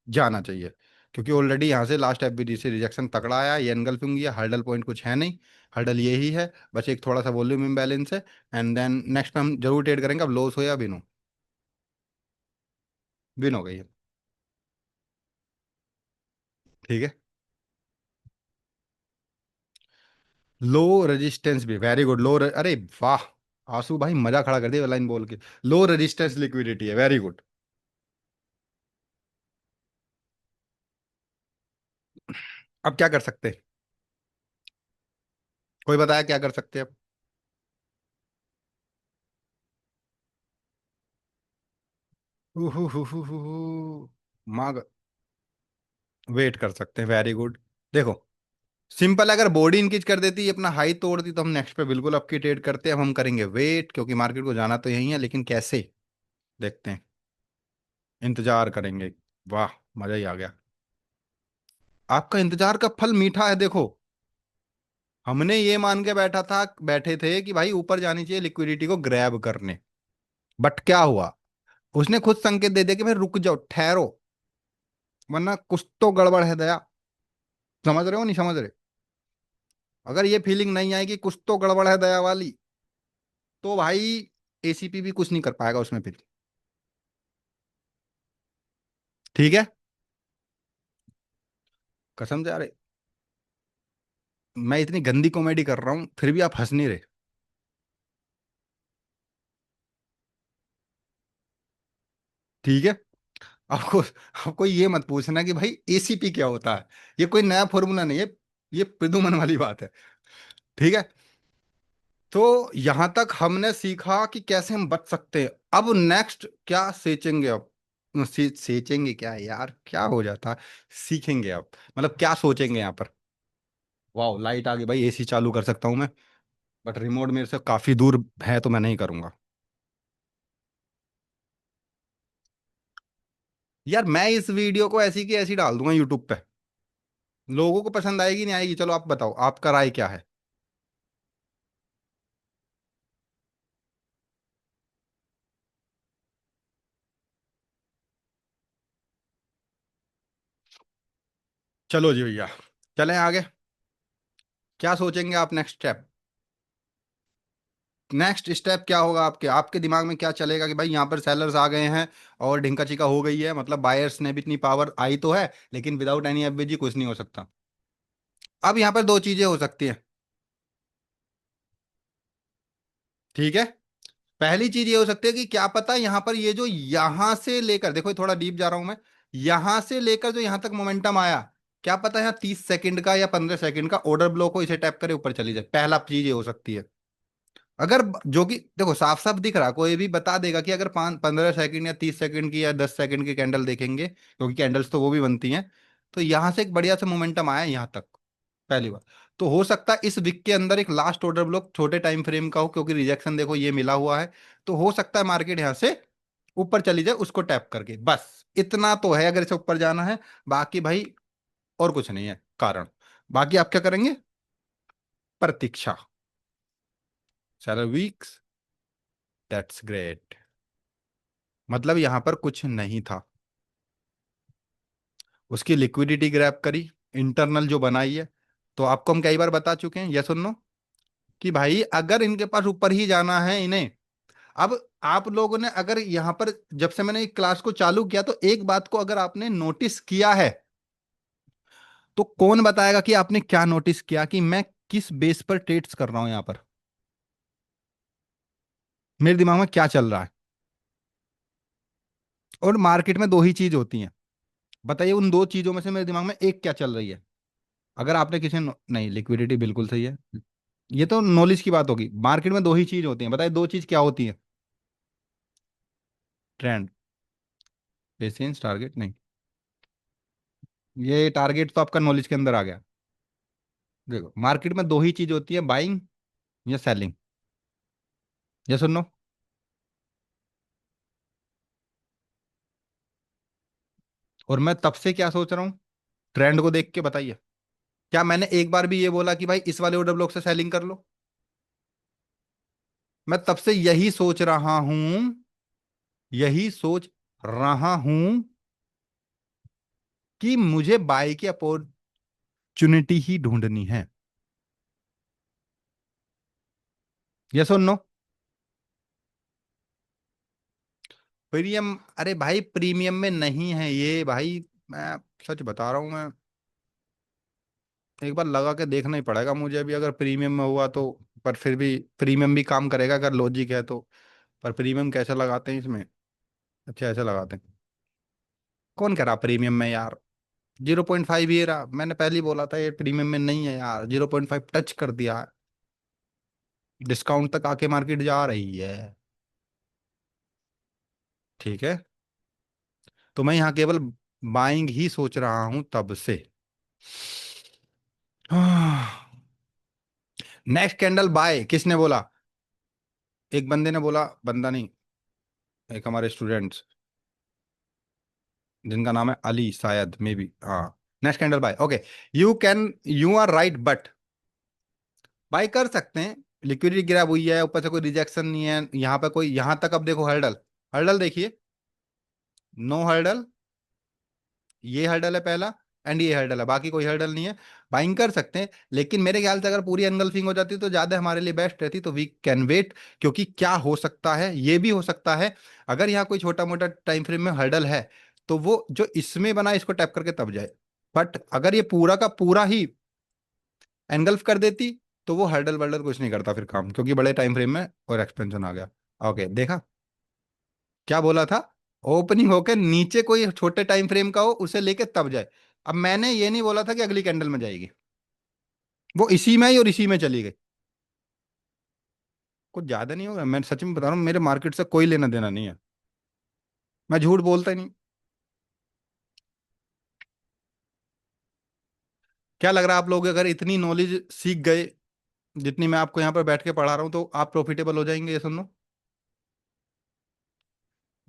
जाना चाहिए। क्योंकि ऑलरेडी यहाँ से लास्ट एफबीडीसी रिजेक्शन तगड़ा आया, ये एनगल्फिंग, ये हर्डल पॉइंट कुछ है नहीं। हर्डल यही है, बस एक थोड़ा सा वॉल्यूम इम्बैलेंस है। एंड देन नेक्स्ट में हम जरूर ट्रेड करेंगे, अब लॉस हो या विन हो। विन हो गई है। ठीक है। लो रेजिस्टेंस भी वेरी गुड। अरे वाह, आंसू भाई मजा खड़ा कर दिया लाइन बोल के। लो रेजिस्टेंस लिक्विडिटी है, वेरी गुड। अब क्या कर सकते हैं? कोई बताया क्या कर सकते हैं अब? मांग वेट कर सकते हैं, वेरी गुड। देखो, सिंपल, अगर बॉडी इंक्रीज कर देती, अपना हाई तोड़ दी, तो हम नेक्स्ट पे बिल्कुल अपकी ट्रेड करते हैं। अब हम करेंगे वेट, क्योंकि मार्केट को जाना तो यही है, लेकिन कैसे, देखते हैं। इंतजार करेंगे। वाह, मजा ही आ गया। आपका इंतजार का फल मीठा है, देखो। हमने ये मान के बैठे थे कि भाई ऊपर जानी चाहिए लिक्विडिटी को ग्रैब करने। बट क्या हुआ? उसने खुद संकेत दे दिया कि भाई रुक जाओ, ठहरो, वरना कुछ तो गड़बड़ है दया। समझ रहे हो नहीं समझ रहे? अगर ये फीलिंग नहीं आएगी कुछ तो गड़बड़ है दया वाली, तो भाई एसीपी भी कुछ नहीं कर पाएगा उसमें फिर। ठीक है। कसम से, अरे मैं इतनी गंदी कॉमेडी कर रहा हूं फिर भी आप हंस नहीं रहे। ठीक है। आपको आपको ये मत पूछना कि भाई एसीपी क्या होता है। ये कोई नया फॉर्मूला नहीं है, ये प्रदुमन वाली बात है। ठीक है। तो यहां तक हमने सीखा कि कैसे हम बच सकते हैं। अब नेक्स्ट क्या सींचेंगे अब? सींचेंगे क्या है यार, क्या हो जाता है? सीखेंगे अब, मतलब क्या सोचेंगे यहाँ पर। वाह, लाइट आ गई भाई, एसी चालू कर सकता हूँ मैं। बट रिमोट मेरे से काफी दूर है, तो मैं नहीं करूंगा। यार मैं इस वीडियो को ऐसी की ऐसी डाल दूंगा यूट्यूब पे। लोगों को पसंद आएगी नहीं आएगी, चलो आप बताओ, आपका राय क्या है? चलो जी भैया, चलें आगे। क्या सोचेंगे आप नेक्स्ट स्टेप? नेक्स्ट स्टेप क्या होगा आपके आपके दिमाग में क्या चलेगा कि भाई यहाँ पर सेलर्स आ गए हैं और ढिंका चिका हो गई है, मतलब बायर्स ने भी इतनी पावर आई तो है, लेकिन विदाउट एनी एफबीजी कुछ नहीं हो सकता। अब यहाँ पर दो चीजें हो सकती हैं। ठीक है। पहली चीज ये हो सकती है कि क्या पता यहाँ पर ये जो यहां से लेकर, देखो ये थोड़ा डीप जा रहा हूं मैं, यहां से लेकर जो यहां तक मोमेंटम आया, क्या पता यहाँ 30 सेकंड का या 15 सेकंड का ऑर्डर ब्लॉक हो, इसे टैप करे ऊपर चली जाए। पहला चीज ये हो सकती है। अगर जो कि देखो साफ साफ दिख रहा, कोई भी बता देगा कि अगर 5 15 सेकंड या 30 सेकंड की या 10 सेकंड की कैंडल देखेंगे, क्योंकि कैंडल्स तो वो भी बनती हैं, तो यहां से एक बढ़िया सा मोमेंटम आया यहाँ तक। पहली बार। तो हो सकता है इस वीक के अंदर एक लास्ट ऑर्डर ब्लॉक छोटे टाइम फ्रेम का हो, क्योंकि रिजेक्शन देखो ये मिला हुआ है। तो हो सकता है मार्केट यहाँ से ऊपर चली जाए उसको टैप करके, बस इतना तो है अगर इसे ऊपर जाना है। बाकी भाई और कुछ नहीं है कारण। बाकी आप क्या करेंगे? प्रतीक्षा। चलो वीक्स, दैट्स ग्रेट। मतलब यहां पर कुछ नहीं था, उसकी लिक्विडिटी ग्रैब करी, इंटरनल जो बनाई है। तो आपको हम कई बार बता चुके हैं, यस और नो, कि भाई अगर इनके पास ऊपर ही जाना है इन्हें। अब आप लोगों ने अगर यहां पर, जब से मैंने क्लास को चालू किया, तो एक बात को अगर आपने नोटिस किया है, तो कौन बताएगा कि आपने क्या नोटिस किया, कि मैं किस बेस पर ट्रेड्स कर रहा हूं यहां पर, मेरे दिमाग में क्या चल रहा है। और मार्केट में दो ही चीज होती हैं, बताइए उन दो चीजों में से मेरे दिमाग में एक क्या चल रही है। अगर आपने नहीं, लिक्विडिटी बिल्कुल सही है। ये तो नॉलेज की बात होगी। मार्केट में दो ही चीज होती हैं, बताइए दो चीज क्या होती है? ट्रेंड, पेशेंस, टारगेट नहीं। ये टारगेट तो आपका नॉलेज के अंदर आ गया। देखो मार्केट में दो ही चीज होती है, बाइंग या सेलिंग। ये सुनो, और मैं तब से क्या सोच रहा हूँ, ट्रेंड को देख के बताइए। क्या मैंने एक बार भी ये बोला कि भाई इस वाले ऑर्डर ब्लॉक से सेलिंग कर लो? मैं तब से यही सोच रहा हूं, यही सोच रहा हूं कि मुझे बाय की अपॉर्चुनिटी ही ढूंढनी है। यस और नो? प्रीमियम? अरे भाई प्रीमियम में नहीं है ये भाई। मैं सच बता रहा हूं मैं। एक बार लगा के देखना ही पड़ेगा मुझे अभी, अगर प्रीमियम में हुआ तो। पर फिर भी प्रीमियम भी काम करेगा अगर लॉजिक है तो। पर प्रीमियम कैसे लगाते हैं इसमें? अच्छा ऐसे लगाते हैं। कौन कह रहा प्रीमियम में यार? 0.5 ये रहा, मैंने पहले ही बोला था ये प्रीमियम में नहीं है यार, 0.5 टच कर दिया है। डिस्काउंट तक आके मार्केट जा रही है। ठीक है। तो मैं यहाँ केवल बाइंग ही सोच रहा हूं तब से। नेक्स्ट कैंडल बाय किसने बोला? एक बंदे ने बोला, बंदा नहीं, एक हमारे स्टूडेंट्स जिनका नाम है अली शायद, मे बी, हाँ। Next candle buy, okay. You are right but, buy कर सकते हैं। लिक्विडिटी गिरा हुई है, ऊपर से कोई रिजेक्शन नहीं है यहाँ पे कोई, यहाँ तक अब देखो हर्डल, हर्डल देखिए। नो हर्डल, ये हर्डल है पहला, एंड ये हर्डल है, बाकी कोई हर्डल नहीं है। बाइंग कर सकते हैं, लेकिन मेरे ख्याल से अगर पूरी एंगल्फिंग हो जाती तो ज्यादा हमारे लिए बेस्ट रहती, तो वी कैन वेट। क्योंकि क्या हो सकता है, ये भी हो सकता है, अगर यहाँ कोई छोटा मोटा टाइम फ्रेम में हर्डल है तो वो जो इसमें बना इसको टैप करके तब जाए। बट अगर ये पूरा का पूरा ही एंगल्फ कर देती तो वो हर्डल वर्डल कुछ नहीं करता फिर काम, क्योंकि बड़े टाइम फ्रेम में और एक्सपेंशन आ गया। ओके देखा? क्या बोला था? ओपनिंग होके नीचे कोई छोटे टाइम फ्रेम का हो उसे लेके तब जाए। अब मैंने ये नहीं बोला था कि अगली कैंडल में जाएगी, वो इसी में ही और इसी में चली गई। कुछ ज्यादा नहीं होगा, मैं सच में बता रहा हूँ, मेरे मार्केट से कोई लेना देना नहीं है। मैं झूठ बोलता ही नहीं। क्या लग रहा है आप लोग अगर इतनी नॉलेज सीख गए जितनी मैं आपको यहाँ पर बैठ के पढ़ा रहा हूँ तो आप प्रॉफिटेबल हो जाएंगे, ये सुन लो।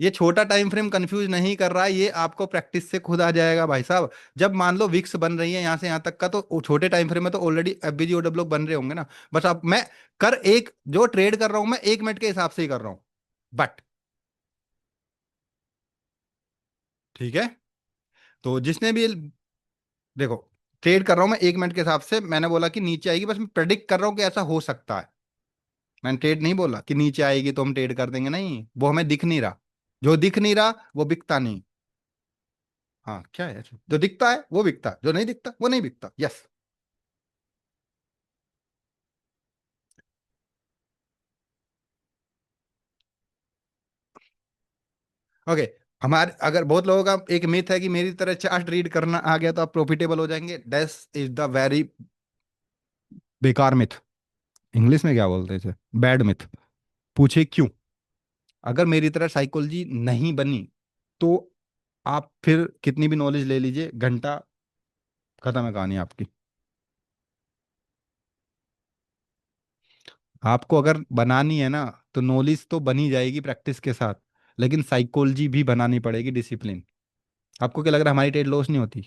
ये छोटा टाइम फ्रेम कंफ्यूज नहीं कर रहा है, ये आपको प्रैक्टिस से खुद आ जाएगा भाई साहब। जब मान लो विक्स बन रही है यहाँ से यहाँ तक का, तो वो छोटे टाइम फ्रेम में तो ऑलरेडी एफबीजी ओडब्ल्यू बन रहे होंगे ना। बस अब मैं कर एक जो ट्रेड कर रहा हूं मैं 1 मिनट के हिसाब से ही कर रहा हूं। बट ठीक है। तो जिसने भी, देखो, ट्रेड कर रहा हूं मैं 1 मिनट के हिसाब से, मैंने बोला कि नीचे आएगी, बस मैं प्रेडिक्ट कर रहा हूं कि ऐसा हो सकता है। मैंने ट्रेड नहीं बोला कि नीचे आएगी तो हम ट्रेड कर देंगे, नहीं, वो हमें दिख नहीं रहा। जो दिख नहीं रहा वो बिकता नहीं। हाँ क्या है, जो दिखता है वो बिकता है, जो नहीं दिखता वो नहीं बिकता। यस। ओके। हमारे अगर बहुत लोगों का एक मिथ है कि मेरी तरह चार्ट रीड करना आ गया तो आप प्रॉफिटेबल हो जाएंगे, दैट्स इज द वेरी बेकार मिथ। इंग्लिश में क्या बोलते हैं इसे? Bad myth. पूछे क्यों? अगर मेरी तरह साइकोलॉजी नहीं बनी तो आप फिर कितनी भी नॉलेज ले लीजिए, घंटा खत्म है कहानी आपकी। आपको अगर बनानी है ना तो नॉलेज तो बनी जाएगी प्रैक्टिस के साथ, लेकिन साइकोलॉजी भी बनानी पड़ेगी, डिसिप्लिन। आपको क्या लग रहा है हमारी ट्रेड लॉस नहीं होती?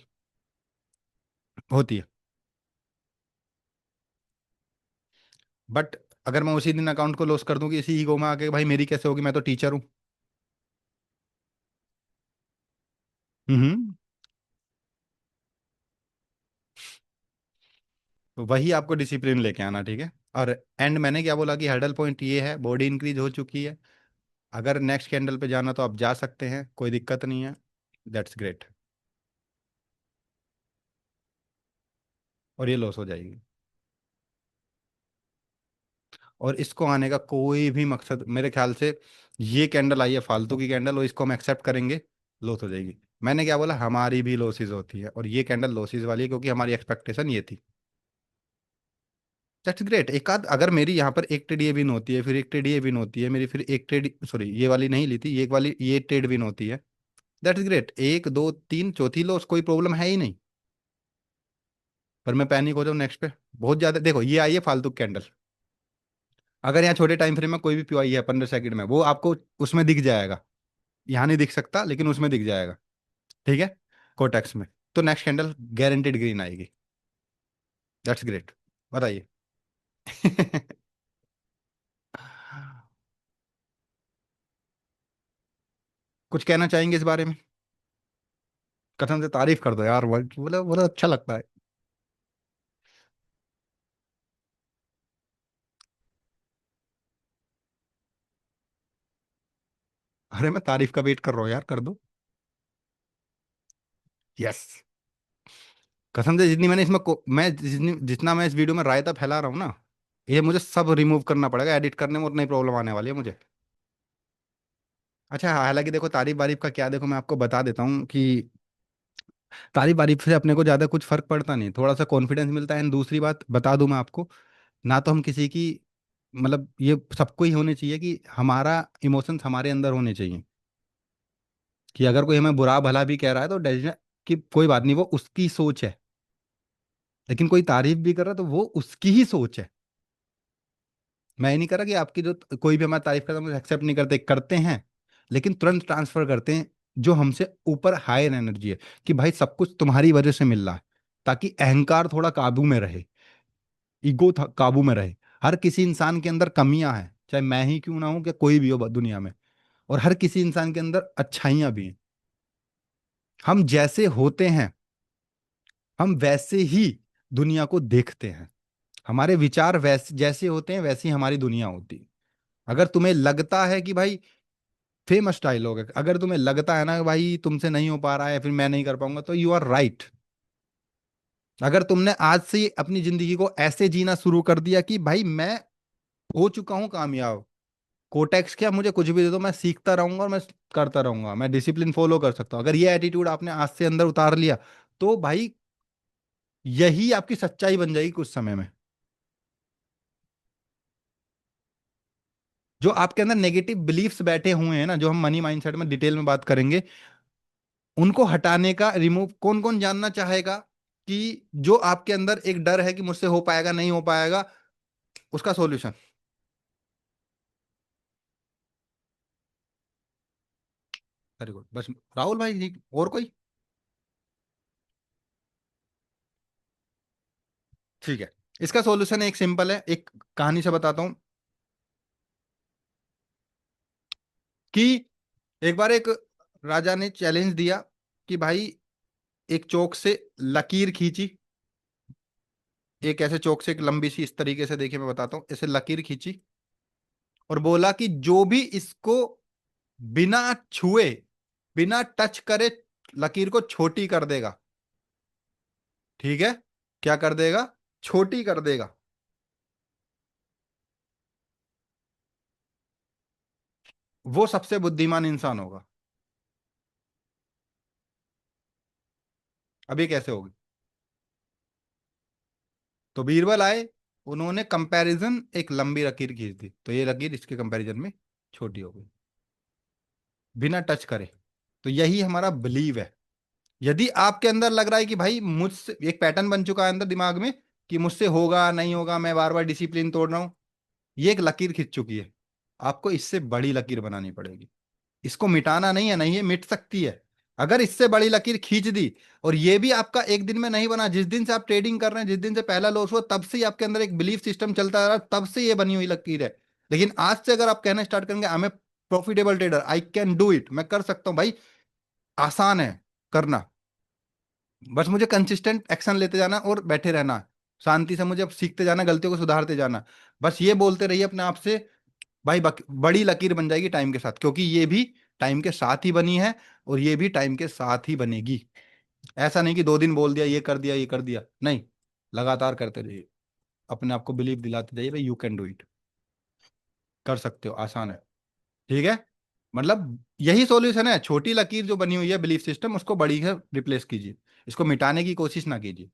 होती है। बट अगर मैं उसी दिन अकाउंट को लॉस कर दूं कि इसी ईगो में आके, भाई मेरी कैसे होगी, मैं तो टीचर हूँ। हम्म। तो वही आपको डिसिप्लिन लेके आना, ठीक है। और एंड मैंने क्या बोला कि हर्डल पॉइंट ये है, बॉडी इंक्रीज हो चुकी है, अगर नेक्स्ट कैंडल पे जाना तो आप जा सकते हैं, कोई दिक्कत नहीं है। That's great. और ये लॉस हो जाएगी। और इसको आने का कोई भी मकसद मेरे ख्याल से, ये कैंडल आई है फालतू की कैंडल और इसको हम एक्सेप्ट करेंगे, लॉस हो जाएगी। मैंने क्या बोला, हमारी भी लॉसेज होती है और ये कैंडल लॉसेज वाली है क्योंकि हमारी एक्सपेक्टेशन ये थी। That's great. एक आध अगर मेरी यहाँ पर एक ट्रेड ये विन होती है, फिर एक ट्रेड ये विन होती है मेरी, फिर एक ट्रेड, सॉरी ये वाली नहीं ली थी, ये एक वाली ये ट्रेड विन होती है, दैट्स ग्रेट। एक दो तीन चौथी लॉस कोई प्रॉब्लम है ही नहीं। पर मैं पैनिक हो जाऊँ नेक्स्ट पे बहुत ज्यादा, देखो ये आई है फालतू कैंडल। अगर यहाँ छोटे टाइम फ्रेम में कोई भी पीओआई है 15 सेकंड में, वो आपको उसमें दिख जाएगा। यहाँ नहीं दिख सकता लेकिन उसमें दिख जाएगा। ठीक है। कोटेक्स में तो नेक्स्ट कैंडल गारंटेड ग्रीन आएगी। That's great. बताइए। कुछ कहना चाहेंगे इस बारे में? कसम से तारीफ कर दो यार, बोले बोले अच्छा लगता है। अरे मैं तारीफ का वेट कर रहा हूँ यार, कर दो। यस। कसम से जितनी मैंने इसमें जितना मैं इस वीडियो में रायता फैला रहा हूँ ना, ये मुझे सब रिमूव करना पड़ेगा एडिट करने में, और नई प्रॉब्लम आने वाली है मुझे। अच्छा, हालांकि देखो तारीफ वारीफ का क्या, देखो मैं आपको बता देता हूँ कि तारीफ वारीफ से अपने को ज़्यादा कुछ फर्क पड़ता नहीं, थोड़ा सा कॉन्फिडेंस मिलता है। एंड दूसरी बात बता दूं मैं आपको, ना तो हम किसी की, मतलब ये सबको ही होने चाहिए कि हमारा इमोशंस हमारे अंदर होने चाहिए, कि अगर कोई हमें बुरा भला भी कह रहा है तो डेसिजन कि कोई बात नहीं, वो उसकी सोच है। लेकिन कोई तारीफ भी कर रहा है तो वो उसकी ही सोच है। मैं ये नहीं कर रहा कि आपकी जो कोई भी हमारी तारीफ करता है हम एक्सेप्ट नहीं करते, करते हैं, लेकिन तुरंत ट्रांसफर करते हैं जो हमसे ऊपर हायर एनर्जी है, कि भाई सब कुछ तुम्हारी वजह से मिल रहा है, ताकि अहंकार थोड़ा काबू में रहे, ईगो काबू में रहे। हर किसी इंसान के अंदर कमियां हैं, चाहे मैं ही क्यों ना हूं, कि कोई भी हो दुनिया में, और हर किसी इंसान के अंदर अच्छाइयां भी हैं। हम जैसे होते हैं, हम वैसे ही दुनिया को देखते हैं। हमारे विचार वैसे जैसे होते हैं, वैसी हमारी दुनिया होती है। अगर तुम्हें लगता है कि भाई, फेमस डायलॉग है, अगर तुम्हें लगता है ना कि भाई तुमसे नहीं हो पा रहा है, फिर मैं नहीं कर पाऊंगा, तो यू आर राइट। अगर तुमने आज से ही अपनी जिंदगी को ऐसे जीना शुरू कर दिया कि भाई मैं हो चुका हूं कामयाब, कोटेक्स क्या, मुझे कुछ भी दे दो मैं सीखता रहूंगा और मैं करता रहूंगा, मैं डिसिप्लिन फॉलो कर सकता हूं, अगर ये एटीट्यूड आपने आज से अंदर उतार लिया, तो भाई यही आपकी सच्चाई बन जाएगी कुछ समय में। जो आपके अंदर नेगेटिव बिलीफ्स बैठे हुए हैं ना, जो हम मनी माइंडसेट में डिटेल में बात करेंगे, उनको हटाने का, रिमूव, कौन कौन जानना चाहेगा कि जो आपके अंदर एक डर है कि मुझसे हो पाएगा नहीं हो पाएगा, उसका सॉल्यूशन? वेरी गुड, बस राहुल भाई जी, और कोई? ठीक है। इसका सॉल्यूशन एक सिंपल है, एक कहानी से बताता हूं कि एक बार एक राजा ने चैलेंज दिया कि भाई एक चौक से लकीर खींची, एक ऐसे चौक से एक लंबी सी, इस तरीके से, देखिए मैं बताता हूँ, ऐसे लकीर खींची, और बोला कि जो भी इसको बिना छुए, बिना टच करे लकीर को छोटी कर देगा, ठीक है, क्या कर देगा? छोटी कर देगा, वो सबसे बुद्धिमान इंसान होगा। अभी कैसे होगी? तो बीरबल आए, उन्होंने कंपैरिजन, एक लंबी लकीर खींच दी, तो ये लकीर इसके कंपैरिजन में छोटी हो गई, बिना टच करे। तो यही हमारा बिलीव है। यदि आपके अंदर लग रहा है कि भाई मुझसे, एक पैटर्न बन चुका है अंदर दिमाग में कि मुझसे होगा नहीं होगा, मैं बार बार डिसिप्लिन तोड़ रहा हूं, ये एक लकीर खिंच चुकी है। आपको इससे बड़ी लकीर बनानी पड़ेगी। इसको मिटाना नहीं है, नहीं ये मिट सकती है। अगर इससे बड़ी लकीर खींच दी, और ये भी आपका एक दिन में नहीं बना, जिस दिन से आप ट्रेडिंग कर रहे हैं, जिस दिन से पहला लॉस हुआ, तब से ही आपके अंदर एक बिलीफ सिस्टम चलता आ रहा है, तब से ये बनी हुई लकीर है। लेकिन आज से अगर आप कहना स्टार्ट करेंगे, I am a profitable trader, I can do it, मैं कर सकता हूं भाई, आसान है करना, बस मुझे कंसिस्टेंट एक्शन लेते जाना और बैठे रहना, शांति से मुझे अब सीखते जाना, गलतियों को सुधारते जाना, बस ये बोलते रहिए अपने आप से, भाई बड़ी लकीर बन जाएगी टाइम के साथ, क्योंकि ये भी टाइम के साथ ही बनी है, और ये भी टाइम के साथ ही बनेगी। ऐसा नहीं कि 2 दिन बोल दिया, ये कर दिया, ये कर दिया, नहीं, लगातार करते रहिए, अपने आप को बिलीव दिलाते जाइए, भाई यू कैन डू इट, कर सकते हो, आसान है। ठीक है, मतलब यही सॉल्यूशन है, छोटी लकीर जो बनी हुई है बिलीफ सिस्टम, उसको बड़ी है रिप्लेस कीजिए, इसको मिटाने की कोशिश ना कीजिए,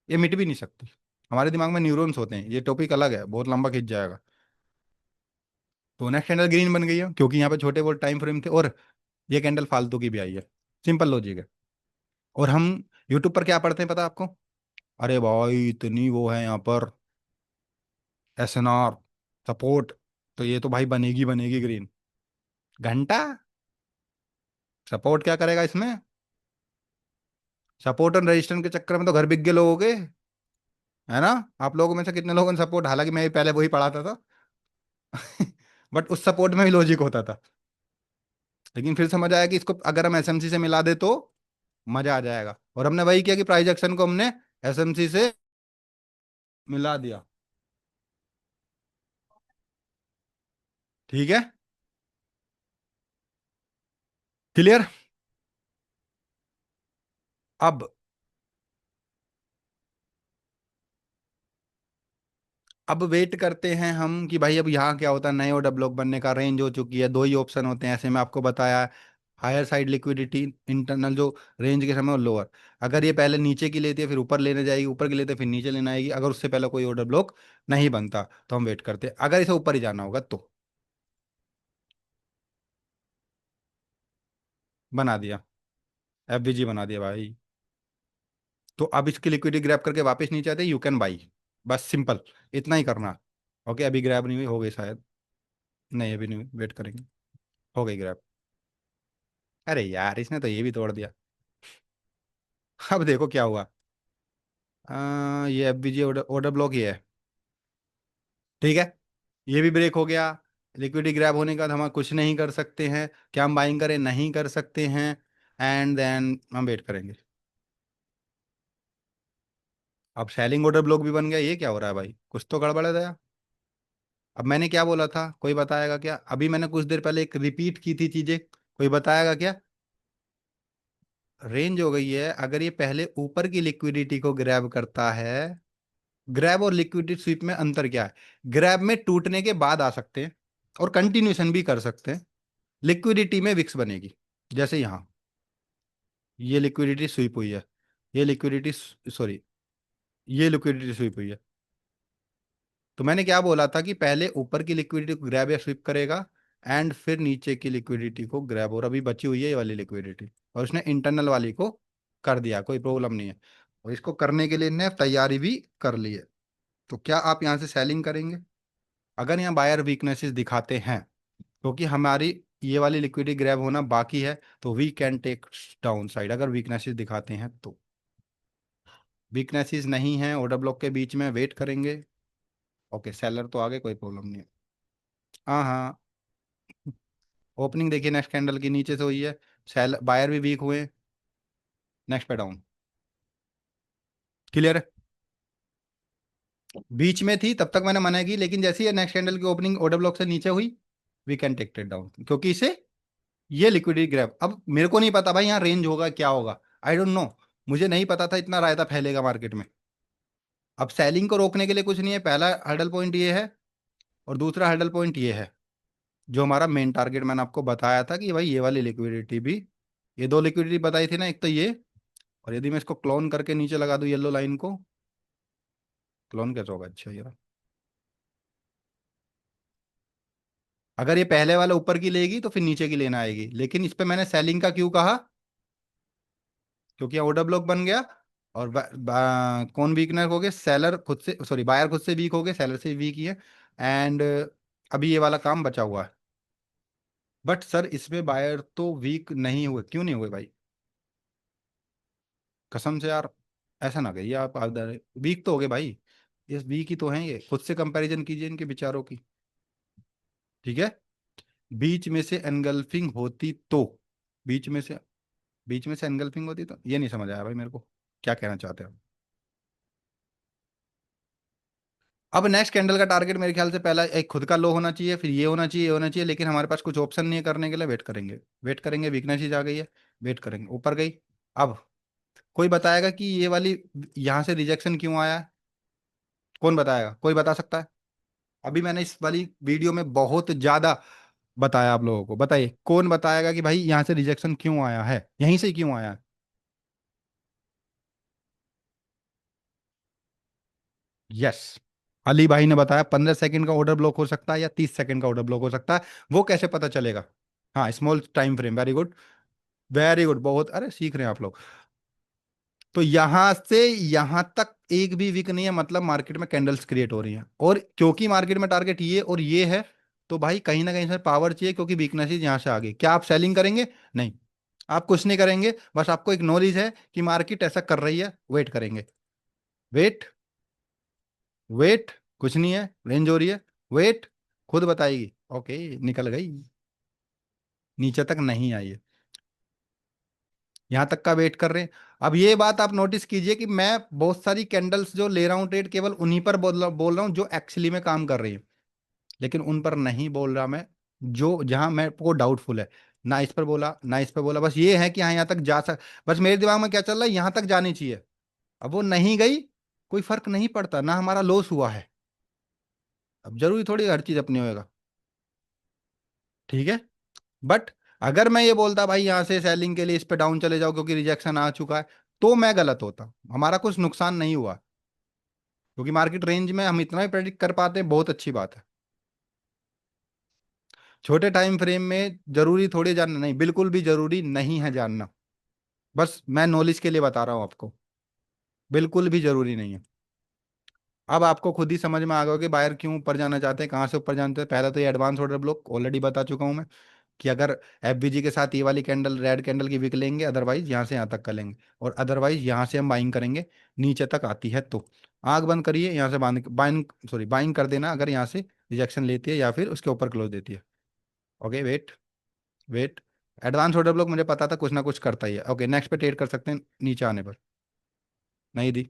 ये मिट भी नहीं सकती। हमारे दिमाग में न्यूरॉन्स होते हैं, ये टॉपिक अलग है, बहुत लंबा खिंच जाएगा। तो नेक्स्ट कैंडल ग्रीन बन गई है, क्योंकि यहाँ पे छोटे बहुत टाइम फ्रेम थे, और ये कैंडल फालतू की भी आई है, सिंपल लॉजिक है। और हम यूट्यूब पर क्या पढ़ते हैं पता है आपको? अरे भाई इतनी वो है यहाँ पर, SNR सपोर्ट, तो ये तो भाई बनेगी बनेगी ग्रीन। घंटा, सपोर्ट क्या करेगा इसमें? सपोर्ट और रजिस्टेंस के चक्कर में तो घर बिक गए लोगों के, है ना। आप लोगों में से कितने लोगों ने सपोर्ट, हालांकि मैं भी पहले वही पढ़ाता था बट उस सपोर्ट में भी लॉजिक होता था। लेकिन फिर समझ आया कि इसको अगर हम एसएमसी से मिला दे तो मजा आ जाएगा, और हमने वही किया कि प्राइस एक्शन को हमने एसएमसी से मिला दिया। ठीक है। क्लियर। अब अब वेट करते हैं हम कि भाई अब यहाँ क्या होता है, नए ऑर्डर ब्लॉक बनने का, रेंज हो चुकी है, दो ही ऑप्शन होते हैं ऐसे में आपको बताया। हायर साइड लिक्विडिटी, इंटरनल जो रेंज के समय, और लोअर। अगर ये पहले नीचे की लेती है फिर ऊपर लेने जाएगी, ऊपर की लेते हैं फिर नीचे लेने आएगी, अगर उससे पहले कोई ऑर्डर ब्लॉक नहीं बनता तो हम वेट करते हैं, अगर इसे ऊपर ही जाना होगा तो। बना दिया। एफवीजी बना दिया भाई। तो अब इसकी लिक्विडिटी ग्रैब करके वापस नीचे आते, यू कैन बाई। बस सिंपल, इतना ही करना। ओके, अभी ग्रैब नहीं हुई, हो गई शायद। नहीं अभी नहीं हुई, वेट करेंगे। हो गई ग्रैब। अरे यार इसने तो ये भी तोड़ दिया। अब देखो क्या हुआ। ये एफबीजी ऑर्डर ऑर्डर ब्लॉक ही है। ठीक है। ये भी ब्रेक हो गया। लिक्विडिटी ग्रैब होने के बाद हम कुछ नहीं कर सकते हैं। क्या हम बाइंग करें, नहीं कर सकते हैं। एंड देन हम वेट करेंगे। अब सेलिंग ऑर्डर ब्लॉक भी बन गया, ये क्या हो रहा है भाई, कुछ तो गड़बड़ है दया। अब मैंने क्या बोला था, कोई बताएगा क्या, अभी मैंने कुछ देर पहले एक रिपीट की थी चीजें, कोई बताएगा क्या। रेंज हो गई है, अगर ये पहले ऊपर की लिक्विडिटी को ग्रैब करता है। ग्रैब और लिक्विडिटी स्वीप में अंतर क्या है। ग्रैब में टूटने के बाद आ सकते हैं, और कंटिन्यूशन भी कर सकते हैं। लिक्विडिटी में विक्स बनेगी। जैसे यहां ये लिक्विडिटी स्वीप हुई है, ये लिक्विडिटी, सॉरी, ये लिक्विडिटी स्वीप हुई है। तो मैंने क्या बोला था कि पहले ऊपर की लिक्विडिटी को ग्रैब या स्वीप करेगा, एंड फिर नीचे की लिक्विडिटी को ग्रैब, और अभी बची हुई है ये वाली लिक्विडिटी, और उसने इंटरनल वाली को कर दिया, कोई प्रॉब्लम नहीं है। और इसको करने के लिए इन्हें तैयारी भी कर ली है। तो क्या आप यहाँ से सेलिंग करेंगे। अगर यहाँ बायर वीकनेसेस दिखाते हैं, क्योंकि हमारी ये वाली लिक्विडिटी ग्रैब होना बाकी है, तो we can take downside, अगर वीकनेसेस दिखाते हैं तो। वीकनेसेस नहीं है ऑर्डर ब्लॉक के बीच में, वेट करेंगे। ओके, सेलर तो आगे, कोई प्रॉब्लम नहीं है। हाँ हाँ। ओपनिंग देखिए नेक्स्ट कैंडल की नीचे से हुई है। सेल बायर भी वीक हुए। नेक्स्ट पे डाउन। क्लियर है। बीच में थी तब तक मैंने मना की, लेकिन जैसे ही नेक्स्ट कैंडल की ओपनिंग ऑर्डर ब्लॉक से नीचे हुई, we can take it down, क्योंकि इसे ये लिक्विडिटी ग्रैब। अब मेरे को नहीं पता भाई यहाँ रेंज होगा क्या होगा, आई डोंट नो। मुझे नहीं पता था इतना रायता फैलेगा मार्केट में। अब सेलिंग को रोकने के लिए कुछ नहीं है, पहला हर्डल पॉइंट ये है, और दूसरा हर्डल पॉइंट ये है, जो हमारा मेन टारगेट मैंने आपको बताया था कि भाई ये वाली लिक्विडिटी भी, ये दो लिक्विडिटी बताई थी ना, एक तो ये, और यदि मैं इसको क्लोन करके नीचे लगा दूं येलो लाइन को, क्लोन कैसे होगा, अच्छा ये रहा। अगर ये पहले वाला ऊपर की लेगी तो फिर नीचे की लेना आएगी, लेकिन इस पे मैंने सेलिंग का क्यों कहा, क्योंकि ऑर्डर ब्लॉक बन गया, और कौन वीकनेस हो गए, सेलर खुद से, सॉरी बायर खुद से वीक हो गए, सेलर से वीक ही है। एंड अभी ये वाला काम बचा हुआ है। बट सर इसमें बायर तो वीक नहीं हुए, क्यों नहीं हुए भाई, कसम से यार। ऐसा ना कहिए आप, वीक तो हो गए भाई। ये वीक ही तो हैं, ये खुद से कंपैरिजन कीजिए इनके विचारों की। ठीक है। बीच में से एनगल्फिंग होती तो, बीच में से, बीच में से एनगल्फिंग होती तो, ये नहीं समझ आया भाई मेरे को, क्या कहना चाहते हो। अब नेक्स्ट कैंडल का टारगेट मेरे ख्याल से पहला एक खुद का लो होना चाहिए, फिर ये होना चाहिए, ये होना चाहिए, लेकिन हमारे पास कुछ ऑप्शन नहीं है करने के लिए, वेट करेंगे। वेट करेंगे, वीकनेस ही आ गई है, वेट करेंगे, ऊपर गई। अब कोई बताएगा कि ये वाली यहाँ से रिजेक्शन क्यों आया है, कौन बताएगा, कोई बता सकता है। अभी मैंने इस वाली वीडियो में बहुत ज्यादा बताया आप लोगों को, बताइए कौन बताएगा कि भाई यहाँ से रिजेक्शन क्यों आया है, यहीं से क्यों आया है। यस, अली भाई ने बताया 15 सेकंड का ऑर्डर ब्लॉक हो सकता है या 30 सेकंड का ऑर्डर ब्लॉक हो सकता है। वो कैसे पता चलेगा। हाँ, small time frame, very good. Very good, बहुत, अरे सीख रहे हैं आप लोग। तो यहां से यहां तक एक भी वीक नहीं है, मतलब मार्केट में कैंडल्स क्रिएट हो रही हैं, और क्योंकि मार्केट में टारगेट ये और ये है, तो भाई कहीं ना कहीं से पावर चाहिए, क्योंकि वीकनेसेस यहां से आ गई, क्या आप सेलिंग करेंगे, नहीं। आप कुछ नहीं करेंगे, बस आपको एक नॉलेज है कि मार्केट ऐसा कर रही है, वेट करेंगे। वेट, वेट, कुछ नहीं है, रेंज हो रही है, वेट, खुद बताएगी। ओके, निकल गई, नीचे तक नहीं आई है, यहां तक का वेट कर रहे हैं। अब ये बात आप नोटिस कीजिए कि मैं बहुत सारी कैंडल्स जो ले रहा हूँ ट्रेड, केवल उन्हीं पर बोल रहा हूँ जो एक्चुअली में काम कर रही है, लेकिन उन पर नहीं बोल रहा मैं जो जहां मैं को डाउटफुल है। ना इस पर बोला, ना इस पर बोला, बस ये है कि हाँ यहाँ तक जा सक, बस मेरे दिमाग में क्या चल रहा है, यहाँ तक जानी चाहिए। अब वो नहीं गई, कोई फर्क नहीं पड़ता, ना हमारा लॉस हुआ है। अब जरूरी थोड़ी हर चीज अपनी होएगा, ठीक है। बट अगर मैं ये बोलता भाई यहाँ से सेलिंग के लिए इस पे डाउन चले जाओ क्योंकि रिजेक्शन आ चुका है, तो मैं गलत होता, हमारा कुछ नुकसान नहीं हुआ, क्योंकि मार्केट रेंज में हम इतना ही प्रेडिक्ट कर पाते हैं, बहुत अच्छी बात है। छोटे टाइम फ्रेम में जरूरी थोड़ी जानना, नहीं, बिल्कुल भी जरूरी नहीं है जानना, बस मैं नॉलेज के लिए बता रहा हूँ आपको, बिल्कुल भी जरूरी नहीं है। अब आपको खुद ही समझ में आ गया कि बायर क्यों ऊपर जाना चाहते हैं, कहाँ से ऊपर जाना चाहते हैं। पहला तो ये एडवांस ऑर्डर ब्लॉक ऑलरेडी बता चुका हूँ मैं, कि अगर एफबीजी के साथ ये वाली कैंडल, रेड कैंडल की विक लेंगे, अदरवाइज यहाँ से यहाँ तक कर लेंगे, और अदरवाइज यहाँ से हम बाइंग करेंगे, नीचे तक आती है तो आग बंद करिए, यहाँ से बाइंग बाइंग सॉरी बाइंग कर देना अगर यहाँ से रिजेक्शन लेती है या फिर उसके ऊपर क्लोज देती है। Okay, wait, wait, advance order block मुझे पता था कुछ ना कुछ करता ही है। ओके, नेक्स्ट पे ट्रेड कर सकते हैं नीचे आने पर, नहीं दी,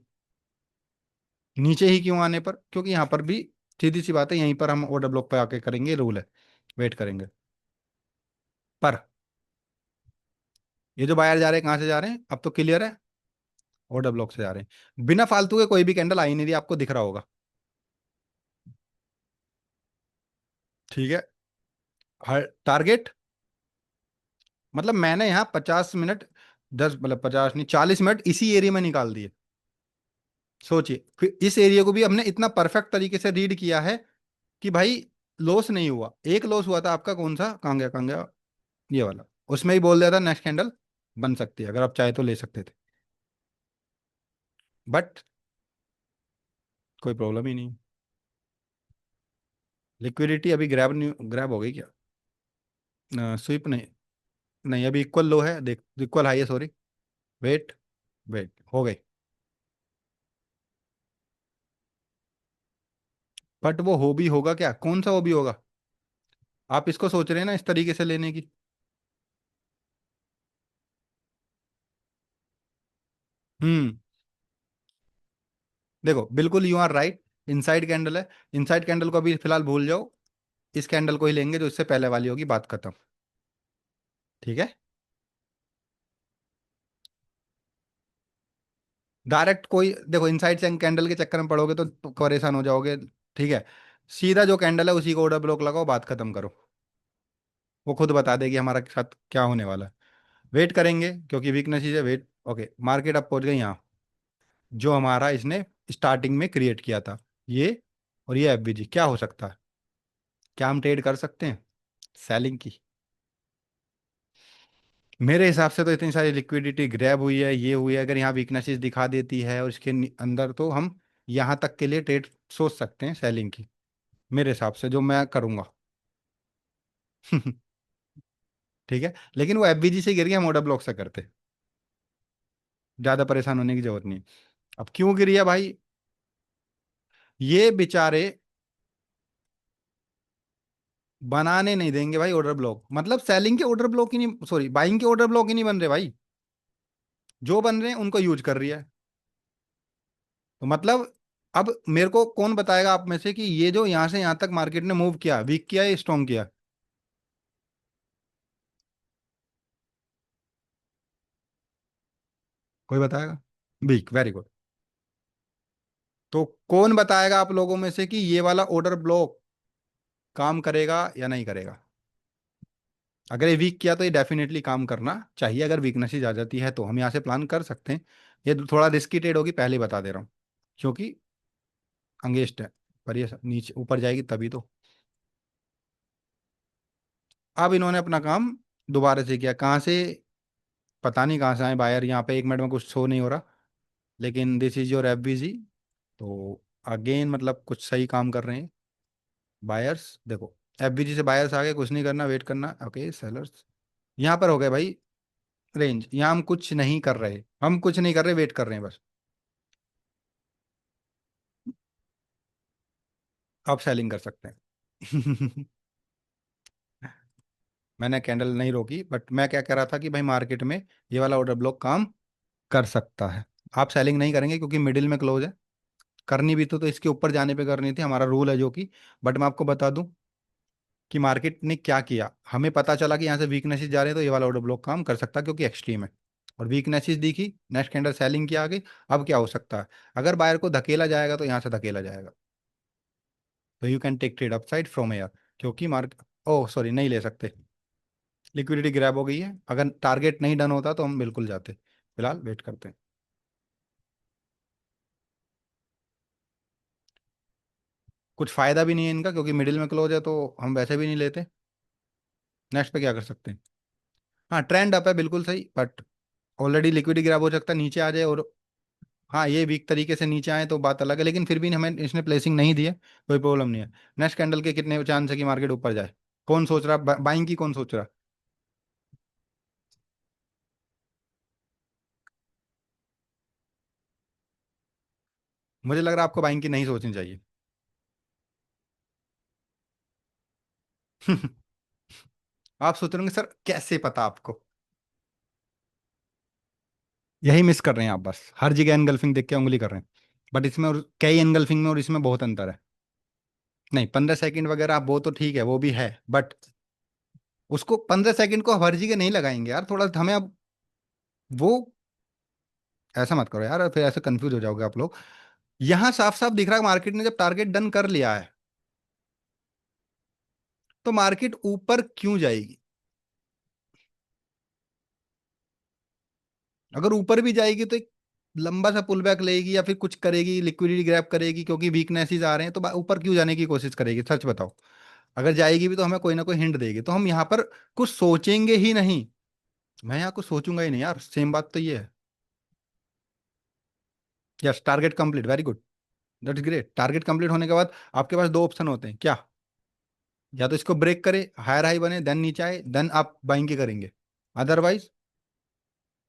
नीचे ही क्यों आने पर, क्योंकि यहाँ पर भी सीधी सी बात है, यहीं पर हम ऑर्डर ब्लॉक पे आके करेंगे, रूल है, वेट करेंगे। पर ये जो बाहर जा रहे हैं, कहाँ से जा रहे हैं, अब तो क्लियर है, ऑर्डर ब्लॉक से जा रहे हैं, बिना फालतू के कोई भी कैंडल आई नहीं रही, आपको दिख रहा होगा, ठीक है। हर टारगेट, मतलब मैंने यहाँ 50 मिनट, 10 मतलब 50 नहीं, 40 मिनट इसी एरिया में निकाल दिए। सोचिए, फिर इस एरिया को भी हमने इतना परफेक्ट तरीके से रीड किया है कि भाई लॉस नहीं हुआ। एक लॉस हुआ था आपका, कौन सा, कहाँ गया, कहाँ गया, ये वाला, उसमें ही बोल दिया था नेक्स्ट कैंडल बन सकती है, अगर आप चाहे तो ले सकते थे, बट कोई प्रॉब्लम ही नहीं। लिक्विडिटी अभी ग्रैब नहीं, ग्रैब हो गई क्या, स्वीप नहीं, नहीं अभी इक्वल लो है, देख इक्वल हाई है, सॉरी, वेट, वेट हो गई, बट वो हो भी होगा क्या, कौन सा वो भी होगा, आप इसको सोच रहे हैं ना इस तरीके से लेने की। हम्म, देखो बिल्कुल you are right, inside candle है, इनसाइड कैंडल को अभी फिलहाल भूल जाओ, इस कैंडल को ही लेंगे जो इससे पहले वाली होगी, बात खत्म, ठीक है। डायरेक्ट कोई देखो, इनसाइड कैंडल के चक्कर में पड़ोगे तो परेशान हो जाओगे, ठीक है। सीधा जो कैंडल है उसी को ऑर्डर ब्लॉक लगाओ, बात खत्म करो, वो खुद बता देगी हमारा साथ क्या होने वाला है। वेट करेंगे क्योंकि वीकनेस है, वेट। ओके, मार्केट अब पहुंच गई यहाँ, जो हमारा इसने स्टार्टिंग में क्रिएट किया था, ये और ये एफबीजी क्या हो सकता है, क्या हम ट्रेड कर सकते हैं सेलिंग की। मेरे हिसाब से तो इतनी सारी लिक्विडिटी ग्रैब हुई है, ये हुई है, अगर यहाँ वीकनेसेस दिखा देती है और इसके अंदर, तो हम यहाँ तक के लिए ट्रेड सोच सकते हैं सेलिंग की, मेरे हिसाब से जो मैं करूँगा। ठीक है, लेकिन वो एफबीजी से गिर गया, हम ऑर्डर ब्लॉक से करते, ज़्यादा परेशान होने की जरूरत नहीं है। अब क्यों गिरी है भाई, ये बेचारे बनाने नहीं देंगे भाई ऑर्डर ब्लॉक, मतलब सेलिंग के ऑर्डर ब्लॉक ही नहीं, सॉरी बाइंग के ऑर्डर ब्लॉक ही नहीं बन रहे भाई, जो बन रहे हैं उनको यूज कर रही है, तो मतलब अब मेरे को कौन बताएगा आप में से कि ये जो यहाँ से यहाँ तक मार्केट ने मूव किया, वीक किया या स्ट्रॉन्ग किया, कोई बताएगा, वीक, वेरी गुड। तो कौन बताएगा आप लोगों में से कि ये वाला ऑर्डर ब्लॉक काम करेगा या नहीं करेगा, अगर ये वीक किया तो ये डेफिनेटली काम करना चाहिए, अगर वीकनेसेस आ जाती है तो हम यहाँ से प्लान कर सकते हैं। ये थोड़ा रिस्की ट्रेड होगी, पहले ही बता दे रहा हूँ, क्योंकि अंगेस्ट है, पर ये नीचे ऊपर जाएगी तभी तो। अब इन्होंने अपना काम दोबारा से किया, कहाँ से, पता नहीं कहाँ से आए बायर, यहाँ पे 1 मिनट में कुछ शो नहीं हो रहा, लेकिन दिस इज योर एफबीजी, तो अगेन मतलब कुछ सही काम कर रहे हैं बायर्स, देखो एफबीजी से बायर्स आ गए, कुछ नहीं करना, वेट करना, ओके सेलर्स यहाँ पर हो गए भाई, रेंज, यहाँ हम कुछ नहीं कर रहे, हम कुछ नहीं कर रहे, वेट कर रहे हैं बस। आप सेलिंग कर सकते हैं। मैंने कैंडल नहीं रोकी, बट मैं क्या कह रहा था कि भाई मार्केट में ये वाला ऑर्डर ब्लॉक काम कर सकता है। आप सेलिंग नहीं करेंगे क्योंकि मिडिल में क्लोज है। करनी भी तो इसके ऊपर जाने पे करनी थी, हमारा रूल है जो कि। बट मैं आपको बता दूं कि मार्केट ने क्या किया, हमें पता चला कि यहाँ से वीकनेसेस जा रहे हैं तो ये वाला ऑर्डर ब्लॉक काम कर सकता है क्योंकि एक्सट्रीम है। और वीकनेसेस दिखी, नेक्स्ट कैंडल सेलिंग की आ गई। अब क्या हो सकता है, अगर बायर को धकेला जाएगा तो यहाँ से धकेला जाएगा, तो you can take trade upside from air. क्योंकि मार्केट, ओह सॉरी, नहीं ले सकते, लिक्विडिटी ग्रैब हो गई है। अगर टारगेट नहीं डन होता तो हम बिल्कुल जाते। फिलहाल वेट करते हैं। कुछ फायदा भी नहीं है इनका क्योंकि मिडिल में क्लोज है, तो हम वैसे भी नहीं लेते। नेक्स्ट पे क्या कर सकते हैं। हाँ, ट्रेंड अप है बिल्कुल सही, बट ऑलरेडी लिक्विडिटी ग्रैब हो सकता है, नीचे आ जाए। और हाँ, ये वीक तरीके से नीचे आए तो बात अलग है, लेकिन फिर भी हमें इसने प्लेसिंग नहीं दी है, कोई प्रॉब्लम नहीं है। नेक्स्ट कैंडल के कितने चांस है कि मार्केट ऊपर जाए। कौन सोच रहा, बाइंग की कौन सोच रहा। मुझे लग रहा है आपको बाइंग की नहीं सोचनी चाहिए। आप सोच रहे होंगे सर कैसे पता आपको। यही मिस कर रहे हैं आप, बस हर जगह एनगल्फिंग देख के उंगली कर रहे हैं। बट इसमें और कई एनगल्फिंग में और इसमें बहुत अंतर है। नहीं, 15 सेकंड वगैरह आप वो तो ठीक है, वो भी है, बट उसको 15 सेकंड को हर जगह नहीं लगाएंगे यार, थोड़ा हमें अब वो, ऐसा मत करो यार, फिर ऐसे कंफ्यूज हो जाओगे आप लोग। यहां साफ साफ दिख रहा है मार्केट ने जब टारगेट डन कर लिया है, तो मार्केट ऊपर क्यों जाएगी। अगर ऊपर भी जाएगी तो एक लंबा सा पुल बैक लेगी या फिर कुछ करेगी, लिक्विडिटी ग्रैब करेगी, क्योंकि वीकनेसेस आ रहे हैं तो ऊपर क्यों जाने की कोशिश करेगी, सच बताओ। अगर जाएगी भी तो हमें कोई ना कोई हिंट देगी, तो हम यहाँ पर कुछ सोचेंगे ही नहीं। मैं यहाँ कुछ सोचूंगा ही नहीं यार, सेम बात तो ये है। Yes, target complete, very good, that's great. Target complete होने के बाद आपके पास दो ऑप्शन होते हैं क्या। या तो इसको ब्रेक करे, हायर हाई बने, देन नीचे आए, देन आप बाइंग के करेंगे। अदरवाइज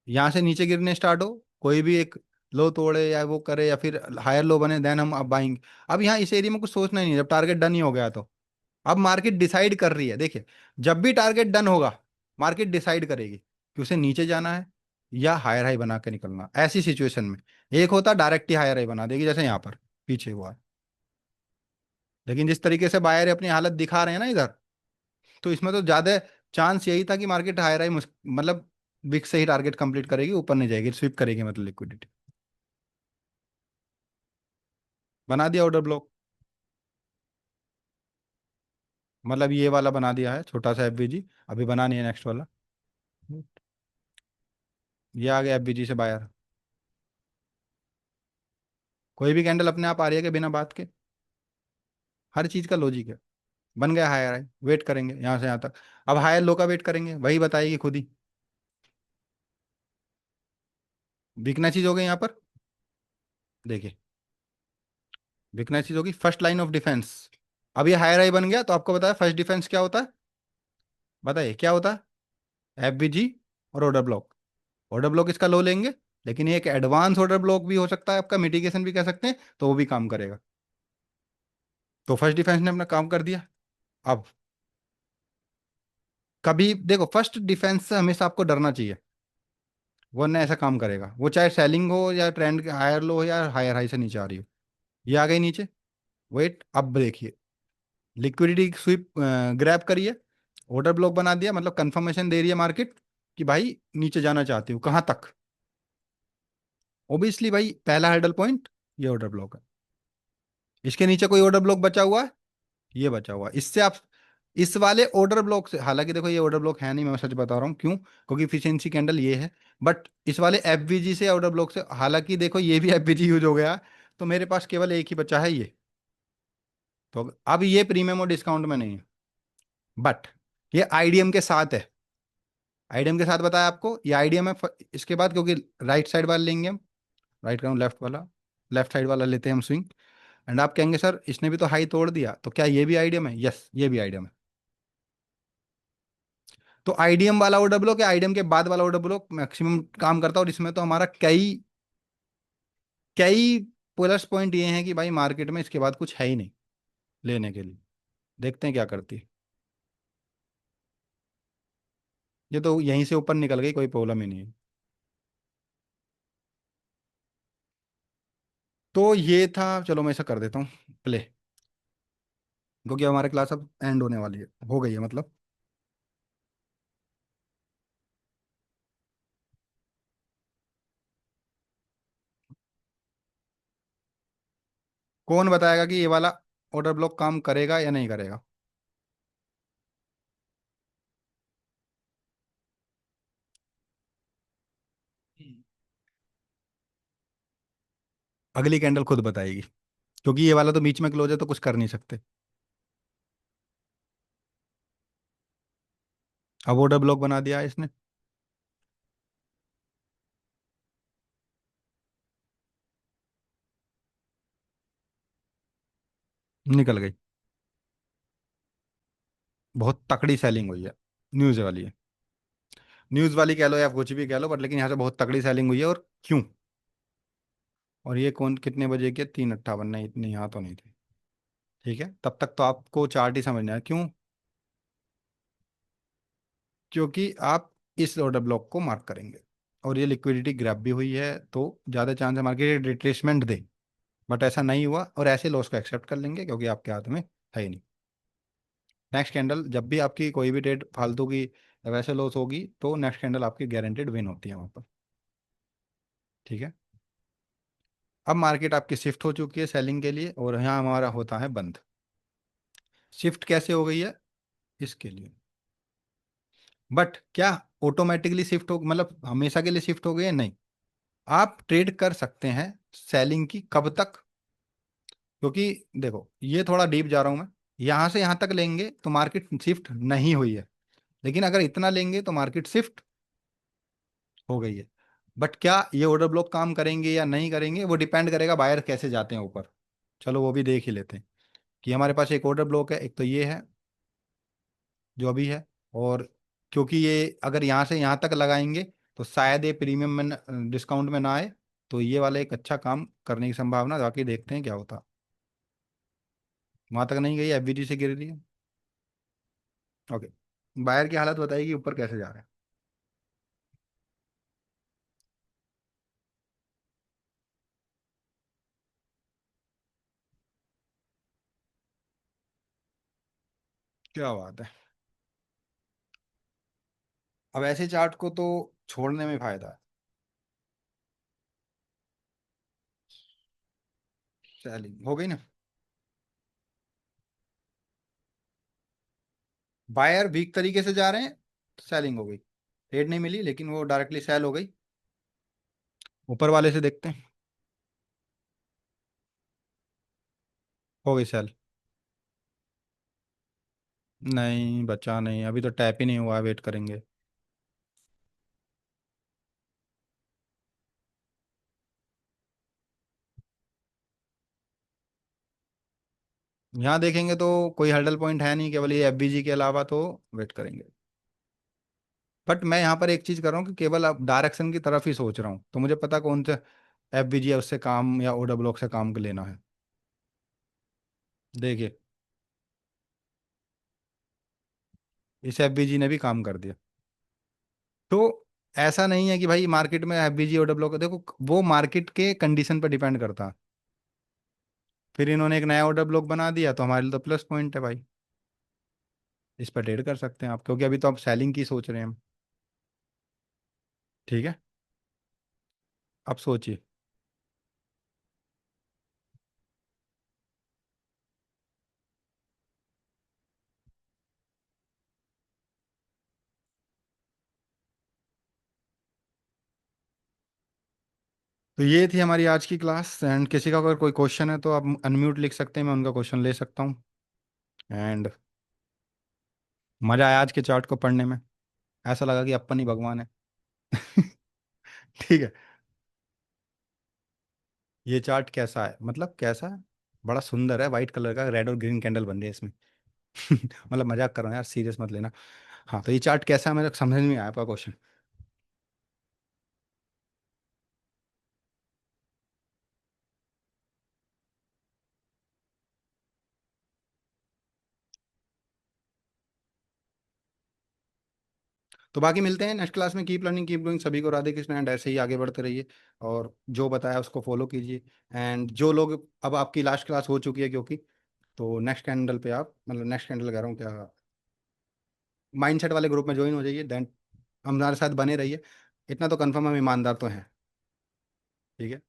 यहाँ से नीचे गिरने स्टार्ट हो, कोई भी एक लो तोड़े या वो करे, या फिर हायर लो बने, देन हम अब बाइंग। अब यहाँ इस एरिया में कुछ सोचना ही नहीं, जब टारगेट डन ही हो गया तो। अब मार्केट डिसाइड कर रही है, देखिए, जब भी टारगेट डन होगा मार्केट डिसाइड करेगी कि उसे नीचे जाना है या हायर हाई बना के निकलना। ऐसी सिचुएशन में एक होता डायरेक्ट ही हायर हाई बना देगी, जैसे यहाँ पर पीछे हुआ है। लेकिन जिस तरीके से बायर अपनी हालत दिखा रहे हैं ना इधर, तो इसमें तो ज्यादा चांस यही था कि मार्केट हायर हाई मतलब विक से ही टारगेट कंप्लीट करेगी, ऊपर नहीं जाएगी, स्विप करेगी, मतलब लिक्विडिटी। बना दिया ऑर्डर ब्लॉक, मतलब ये वाला बना दिया है छोटा सा एफबीजी। अभी बना नहीं है नेक्स्ट वाला। ये आ गया एफबीजी से बायर। कोई भी कैंडल अपने आप आ रही है कि बिना बात के, हर चीज का लॉजिक है। बन गया हायर हाई, वेट करेंगे यहाँ से यहाँ तक। अब हायर लो का वेट करेंगे, वही बताएगी खुद ही। बिकना चीज हो गई यहाँ पर, देखिए, बिकना चीज होगी फर्स्ट लाइन ऑफ डिफेंस। अब ये हायर हाई बन गया तो आपको बताया फर्स्ट डिफेंस क्या होता है, बताइए क्या होता है। एफबीजी और ऑर्डर ब्लॉक। ऑर्डर ब्लॉक इसका लो लेंगे, लेकिन ये एक एडवांस ऑर्डर ब्लॉक भी हो सकता है आपका, मिटिगेशन भी कह सकते हैं, तो वो भी काम करेगा। तो फर्स्ट डिफेंस ने अपना काम कर दिया। अब कभी देखो, फर्स्ट डिफेंस से हमेशा आपको डरना चाहिए, वरना ऐसा काम करेगा वो, चाहे सेलिंग हो या ट्रेंड के हायर लो हो या हायर हाई से नीचे आ रही हो। ये आ गई नीचे, वेट, अब देखिए, लिक्विडिटी स्वीप ग्रैब करिए, ऑर्डर ब्लॉक बना दिया, मतलब कंफर्मेशन दे रही है मार्केट कि भाई नीचे जाना चाहती हूँ, कहाँ तक। ओबियसली भाई पहला हर्डल पॉइंट ये ऑर्डर ब्लॉक है। इसके नीचे कोई ऑर्डर ब्लॉक बचा हुआ है, ये बचा हुआ है। इससे आप इस वाले ऑर्डर ब्लॉक से, हालांकि देखो ये ऑर्डर ब्लॉक है नहीं, मैं सच बता रहा हूँ क्यों, क्योंकि इफिशियंसी कैंडल ये है। बट इस वाले एफबीजी से ऑर्डर ब्लॉक से, हालांकि देखो ये भी एफबीजी यूज हो गया, तो मेरे पास केवल एक ही बचा है ये। तो अब ये प्रीमियम और डिस्काउंट में नहीं है, बट ये आईडीएम के साथ है। आईडीएम के साथ बताया आपको, ये आईडीएम है। इसके बाद क्योंकि राइट साइड वाला लेंगे हम, राइट का लेफ्ट वाला, लेफ्ट साइड वाला लेते हैं हम स्विंग। एंड आप कहेंगे सर इसने भी तो हाई तोड़ दिया, तो क्या ये भी आईडीएम है, यस ये भी आईडीएम है। तो आईडीएम वाला ऑर्डर ब्लॉक या आईडीएम के बाद वाला ऑर्डर ब्लॉक मैक्सिमम काम करता है, और इसमें तो हमारा कई कई प्लस पॉइंट ये हैं कि भाई मार्केट में इसके बाद कुछ है ही नहीं लेने के लिए। देखते हैं क्या करती है। ये तो यहीं से ऊपर निकल गई, कोई प्रॉब्लम ही नहीं है। तो ये था, चलो मैं ऐसा कर देता हूँ प्ले, क्योंकि हमारी क्लास अब एंड होने वाली है, हो गई है मतलब। कौन बताएगा कि ये वाला ऑर्डर ब्लॉक काम करेगा या नहीं करेगा? अगली कैंडल खुद बताएगी, क्योंकि ये वाला तो बीच में क्लोज है तो कुछ कर नहीं सकते। अब ऑर्डर ब्लॉक बना दिया है इसने। निकल गई। बहुत तकड़ी सेलिंग हुई है। न्यूज़ वाली है। न्यूज़ वाली कह लो या कुछ भी कह लो, बट लेकिन यहाँ से बहुत तकड़ी सेलिंग हुई है, और क्यों? और ये कौन कितने बजे की है? 3:58, नहीं इतनी यहाँ तो नहीं थी। ठीक है, तब तक तो आपको चार्ट ही समझना है क्यों। क्योंकि आप इस ऑर्डर ब्लॉक को मार्क करेंगे, और ये लिक्विडिटी ग्रैब भी हुई है, तो ज़्यादा चांस है मार्केट रिट्रेसमेंट दे। बट ऐसा नहीं हुआ, और ऐसे लॉस को एक्सेप्ट कर लेंगे क्योंकि आपके हाथ में है ही नहीं। नेक्स्ट कैंडल जब भी आपकी कोई भी ट्रेड फालतू की वैसे लॉस होगी, तो नेक्स्ट कैंडल आपकी गारंटेड विन होती है वहाँ पर। ठीक है। अब मार्केट आपकी शिफ्ट हो चुकी है सेलिंग के लिए, और यहाँ हमारा होता है बंद। शिफ्ट कैसे हो गई है इसके लिए? बट क्या ऑटोमेटिकली शिफ्ट हो, मतलब हमेशा के लिए शिफ्ट हो गई है? नहीं। आप ट्रेड कर सकते हैं सेलिंग की कब तक, क्योंकि देखो ये थोड़ा डीप जा रहा हूं मैं। यहां से यहां तक लेंगे तो मार्केट शिफ्ट नहीं हुई है, लेकिन अगर इतना लेंगे तो मार्केट शिफ्ट हो गई है। बट क्या ये ऑर्डर ब्लॉक काम करेंगे या नहीं करेंगे, वो डिपेंड करेगा बायर कैसे जाते हैं ऊपर। चलो वो भी देख ही लेते हैं। कि हमारे पास एक ऑर्डर ब्लॉक है, एक तो ये है जो अभी है, और क्योंकि ये अगर यहाँ से यहाँ तक लगाएंगे तो शायद ये प्रीमियम में डिस्काउंट में ना आए, तो ये वाला एक अच्छा काम करने की संभावना, बाकी देखते हैं क्या होता। वहां तक नहीं गई, एफवीजी से गिर रही है। ओके। बायर की हालत बताइए कि ऊपर कैसे जा रहा है। क्या बात है। अब ऐसे चार्ट को तो छोड़ने में फायदा है। सेलिंग हो गई ना। बायर वीक तरीके से जा रहे हैं, सेलिंग हो गई। ट्रेड नहीं मिली, लेकिन वो डायरेक्टली सेल हो गई। ऊपर वाले से देखते हैं। हो गई सेल। नहीं बचा नहीं, अभी तो टैप ही नहीं हुआ है, वेट करेंगे। यहाँ देखेंगे तो कोई हर्डल पॉइंट है नहीं, केवल ये एफबीजी के अलावा, तो वेट करेंगे। बट मैं यहाँ पर एक चीज कर रहा हूँ कि केवल अब डायरेक्शन की तरफ ही सोच रहा हूँ, तो मुझे पता कौन सा एफबीजी है उससे काम, या ओडा ब्लॉक से काम लेना है। देखिए, इस एफबीजी ने भी काम कर दिया। तो ऐसा नहीं है कि भाई मार्केट में एफबीजी ओडा ब्लॉक, देखो वो मार्केट के कंडीशन पर डिपेंड करता है। फिर इन्होंने एक नया ऑर्डर ब्लॉक बना दिया, तो हमारे लिए तो प्लस पॉइंट है भाई। इस पर ट्रेड कर सकते हैं आप, क्योंकि अभी तो आप सेलिंग की सोच रहे हैं हम। ठीक है। अब सोचिए। तो ये थी हमारी आज की क्लास, एंड किसी का अगर कोई क्वेश्चन है तो आप अनम्यूट लिख सकते हैं, मैं उनका क्वेश्चन ले सकता हूँ। एंड मज़ा आया आज के चार्ट को पढ़ने में। ऐसा लगा कि अपन ही भगवान है। ठीक है। ये चार्ट कैसा है, मतलब कैसा है? बड़ा सुंदर है, वाइट कलर का रेड और ग्रीन कैंडल बन रही है इसमें। मतलब मजाक कर रहा हूँ यार, सीरियस मत लेना। हाँ, तो ये चार्ट कैसा है मेरे समझ में आया आपका क्वेश्चन। तो बाकी मिलते हैं नेक्स्ट क्लास में। कीप लर्निंग कीप डूइंग, सभी को राधे कृष्ण, एंड ऐसे ही आगे बढ़ते रहिए और जो बताया उसको फॉलो कीजिए। एंड जो लोग, अब आपकी लास्ट क्लास हो चुकी है क्योंकि, तो नेक्स्ट कैंडल पे आप, मतलब नेक्स्ट कैंडल कह रहा हूँ क्या, माइंडसेट वाले ग्रुप में ज्वाइन हो जाइए, देन हमारे साथ बने रहिए। इतना तो कंफर्म हम ईमानदार तो हैं। ठीक है।